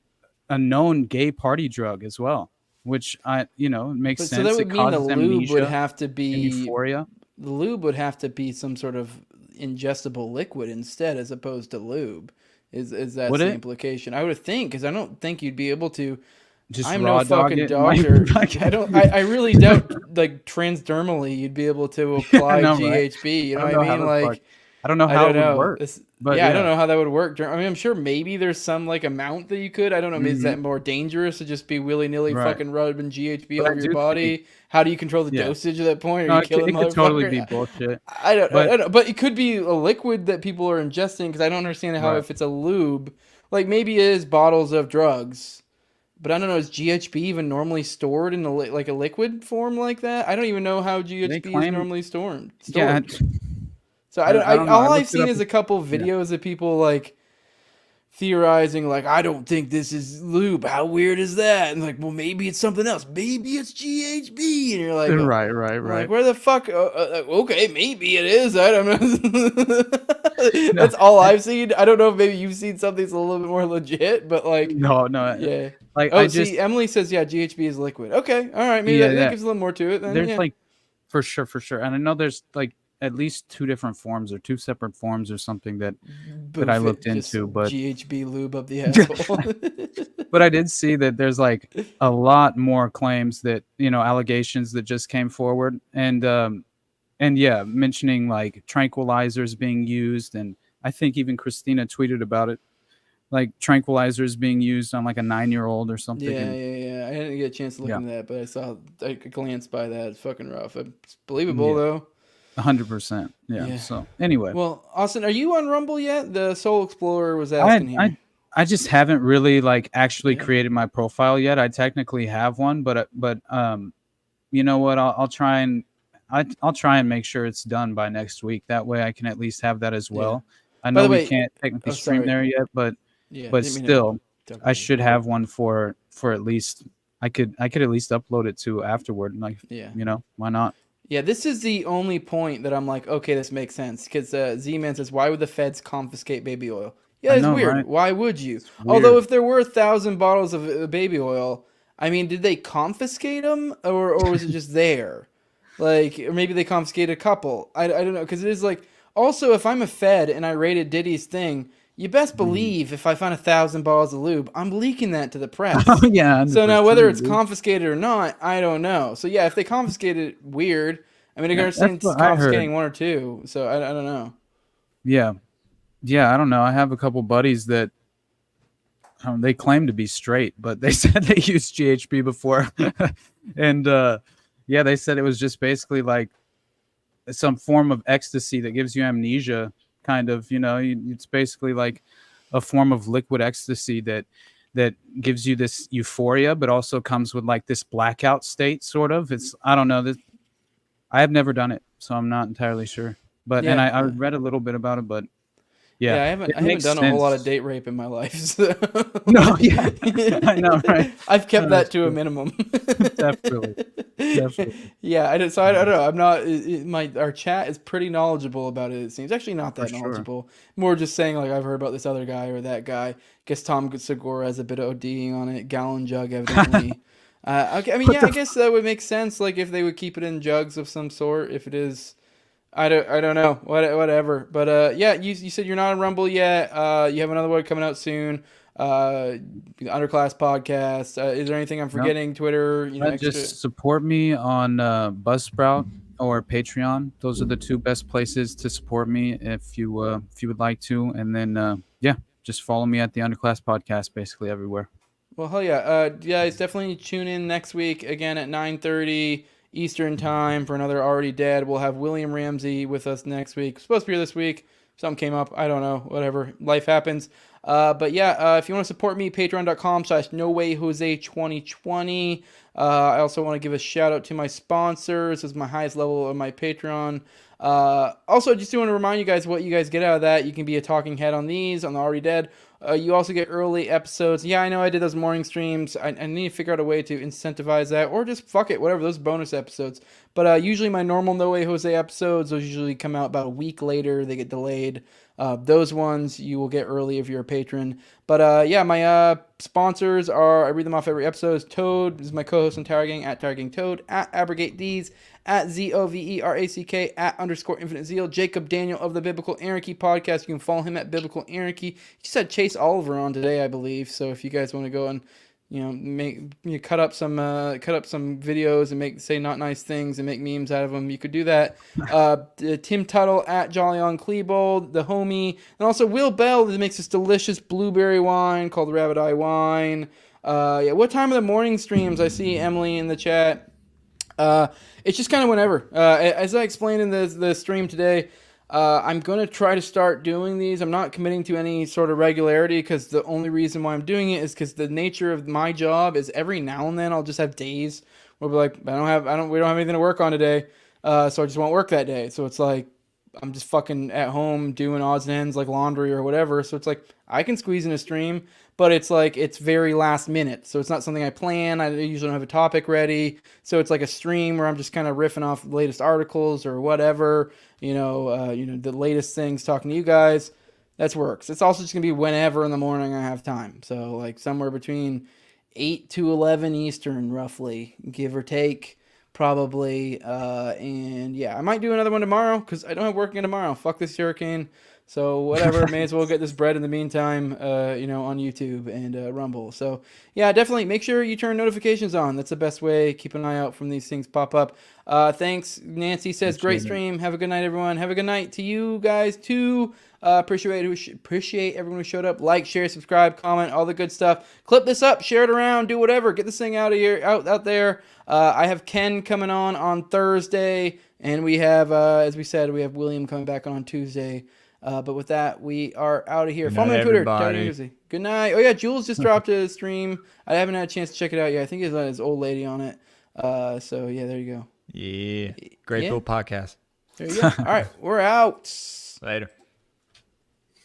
S9: a known gay party drug as well, which makes sense.
S8: So that would mean the lube would have to be
S9: euphoria.
S8: The lube would have to be some sort of ingestible liquid instead, as opposed to lube. Is that the implication? I would think, because I don't think you'd be able to. I'm no fucking doctor. I really doubt, like, transdermally you'd be able to apply GHB. You know what I mean? Like,
S9: I don't know how it would work.
S8: But I don't know how that would work. I mean, I'm sure maybe there's some like amount that you could. I don't know. Is that more dangerous to just be willy nilly fucking rubbing GHB all over your body? How do you control the dosage at that point? Are you killing
S9: it could totally be bullshit.
S8: I don't know. But it could be a liquid that people are ingesting, because I don't understand how if it's a lube, like maybe it is bottles of drugs. But I don't know, is GHB even normally stored in a liquid form like that? I don't even know how GHB is normally stored.
S9: Yeah.
S8: So all I've seen is a couple videos of people like theorizing, like, I don't think this is lube. How weird is that? And like, well, maybe it's something else. Maybe it's GHB. And you're like,
S9: right.
S8: Like, where the fuck? Okay, maybe it is. I don't know. That's all I've seen. I don't know if maybe you've seen something that's a little bit more legit, but like,
S9: no,
S8: yeah.
S9: Like,
S8: Emily says, yeah, GHB is liquid. Okay, all right, maybe that gives a little more to it. Then,
S9: there's like, for sure, and I know there's like at least two different forms or two separate forms or something that I looked into, but
S8: GHB lube up the asshole.
S9: But I did see that there's like a lot more claims that, allegations that just came forward, and yeah, mentioning like tranquilizers being used, and I think even Christina tweeted about it, like tranquilizers being used on like a 9-year-old or something.
S8: Yeah. I didn't get a chance to look into that, but I glanced by that. It's fucking rough. It's believable though.
S9: 100%. Yeah. So anyway.
S8: Well, Austin, are you on Rumble yet? The Soul Explorer was asking here.
S9: I just haven't really like actually created my profile yet. I technically have one, but you know what? I'll try and make sure it's done by next week. That way I can at least have that as well. I know we can't technically stream there yet, but still, I should have one for at least I could at least upload it to afterward. Like, why not?
S8: Yeah, this is the only point that I'm like, okay, this makes sense. Because Z-Man says, why would the feds confiscate baby oil? Yeah, it's weird. Right? Why would you? Although if there were 1,000 bottles of baby oil, I mean, did they confiscate them? Or was it just there? Like, or maybe they confiscated a couple. I don't know. Because it is like, also, if I'm a Fed and I raided Diddy's thing, you best believe if I find 1,000 bottles of lube, I'm leaking that to the press.
S9: Yeah.
S8: So now whether it's confiscated or not, I don't know. So yeah, if they confiscated it, weird. I mean, I understand confiscating one or two. So I don't know.
S9: Yeah. I don't know. I have a couple buddies that they claim to be straight, but they said they used GHB before. And yeah, they said it was just basically like some form of ecstasy that gives you amnesia, kind of, it's basically like a form of liquid ecstasy that gives you this euphoria, but also comes with like this blackout state, sort of. I don't know. I have never done it, so I'm not entirely sure. But
S8: Yeah.
S9: and I read a little bit about it, but yeah,
S8: I haven't done a whole lot of date rape in my life. So.
S9: No, yeah, I know, right?
S8: I've kept that to a minimum.
S9: Definitely.
S8: Yeah, I don't know. I'm not. Our chat is pretty knowledgeable about it. It seems actually not that
S9: For sure.
S8: knowledgeable. More just saying like I've heard about this other guy or that guy. Guess Tom Segura has a bit of ODing on it. Gallon jug evidently. Okay, I mean, yeah, I guess that would make sense. Like if they would keep it in jugs of some sort. If it is. I don't know. Whatever. But yeah, you said you're not on Rumble yet. You have another one coming out soon. The Underclass podcast. Is there anything I'm forgetting? Nope. Twitter.
S9: Just support me on Buzzsprout or Patreon. Those are the two best places to support me if you would like to. And then yeah, just follow me at the Underclass podcast basically everywhere.
S8: Well, hell yeah. Guys, definitely tune in next week again at 9:30. Eastern time for another Already Dead. We'll have William Ramsey with us next week. Supposed to be here this week. Something came up. I don't know. Whatever. Life happens. But yeah, if you want to support me, patreon.com/NoWayJose2020. I also want to give a shout out to my sponsors. This is my highest level of my Patreon. Also, just want to remind you guys what you guys get out of that. You can be a talking head on these, on the Already Dead. You also get early episodes. Yeah, I know I did those morning streams. I need to figure out a way to incentivize that, or just fuck it, whatever, those bonus episodes. But usually my normal No Way Jose episodes, those usually come out about a week later. They get delayed. Those ones you will get early if you're a patron. But yeah, my sponsors are, I read them off every episode. Toad is my co-host on Tower Gang, at Tower Gang Toad, at Abrogate D's, at ZOVERACK, at _Infinite Zeal, Jacob Daniel of the Biblical Anarchy podcast. You can follow him at Biblical Anarchy. He just had Chase Oliver on today, I believe. So if you guys want to go and cut up some videos and say not nice things and make memes out of them, you could do that. Tim Tuttle at Jolly on Klebold, the homie, and also Will Bell that makes this delicious blueberry wine called Rabbit Eye Wine. Yeah, what time are the morning streams? I see Emily in the chat. It's just kind of whenever. As I explained in the stream today, I'm going to try to start doing these. I'm not committing to any sort of regularity because the only reason why I'm doing it is because the nature of my job is every now and then I'll just have days where we're like, we don't have anything to work on today. So I just won't work that day. So it's like, I'm just fucking at home doing odds and ends like laundry or whatever. So it's like, I can squeeze in a stream, but it's like, it's very last minute. So it's not something I plan. I usually don't have a topic ready. So it's like a stream where I'm just kind of riffing off the latest articles or whatever, the latest things, talking to you guys. That's works. It's also just gonna be whenever in the morning I have time. So like somewhere between 8 to 11 Eastern, roughly, give or take. Probably, and yeah, I might do another one tomorrow because I don't have working tomorrow. Fuck this hurricane. So whatever, may as well get this bread in the meantime, on YouTube and Rumble. So yeah, definitely make sure you turn notifications on. That's the best way. Keep an eye out from these things pop up. Thanks. Nancy says, great stream. Have a good night, everyone. Have a good night to you guys too. Appreciate everyone who showed up. Like, share, subscribe, comment, all the good stuff. Clip this up, share it around, do whatever. Get this thing out there. I have Ken coming on Thursday, and we have, as we said, we have William coming back on Tuesday. But with that, we are out of here. Follow me on Twitter. Good night. Oh yeah, Jules just dropped a stream. I haven't had a chance to check it out yet. I think it's his old lady on it. So yeah, there you go.
S10: Yeah. Great little podcast.
S8: There you go. All right, we're out.
S10: Later.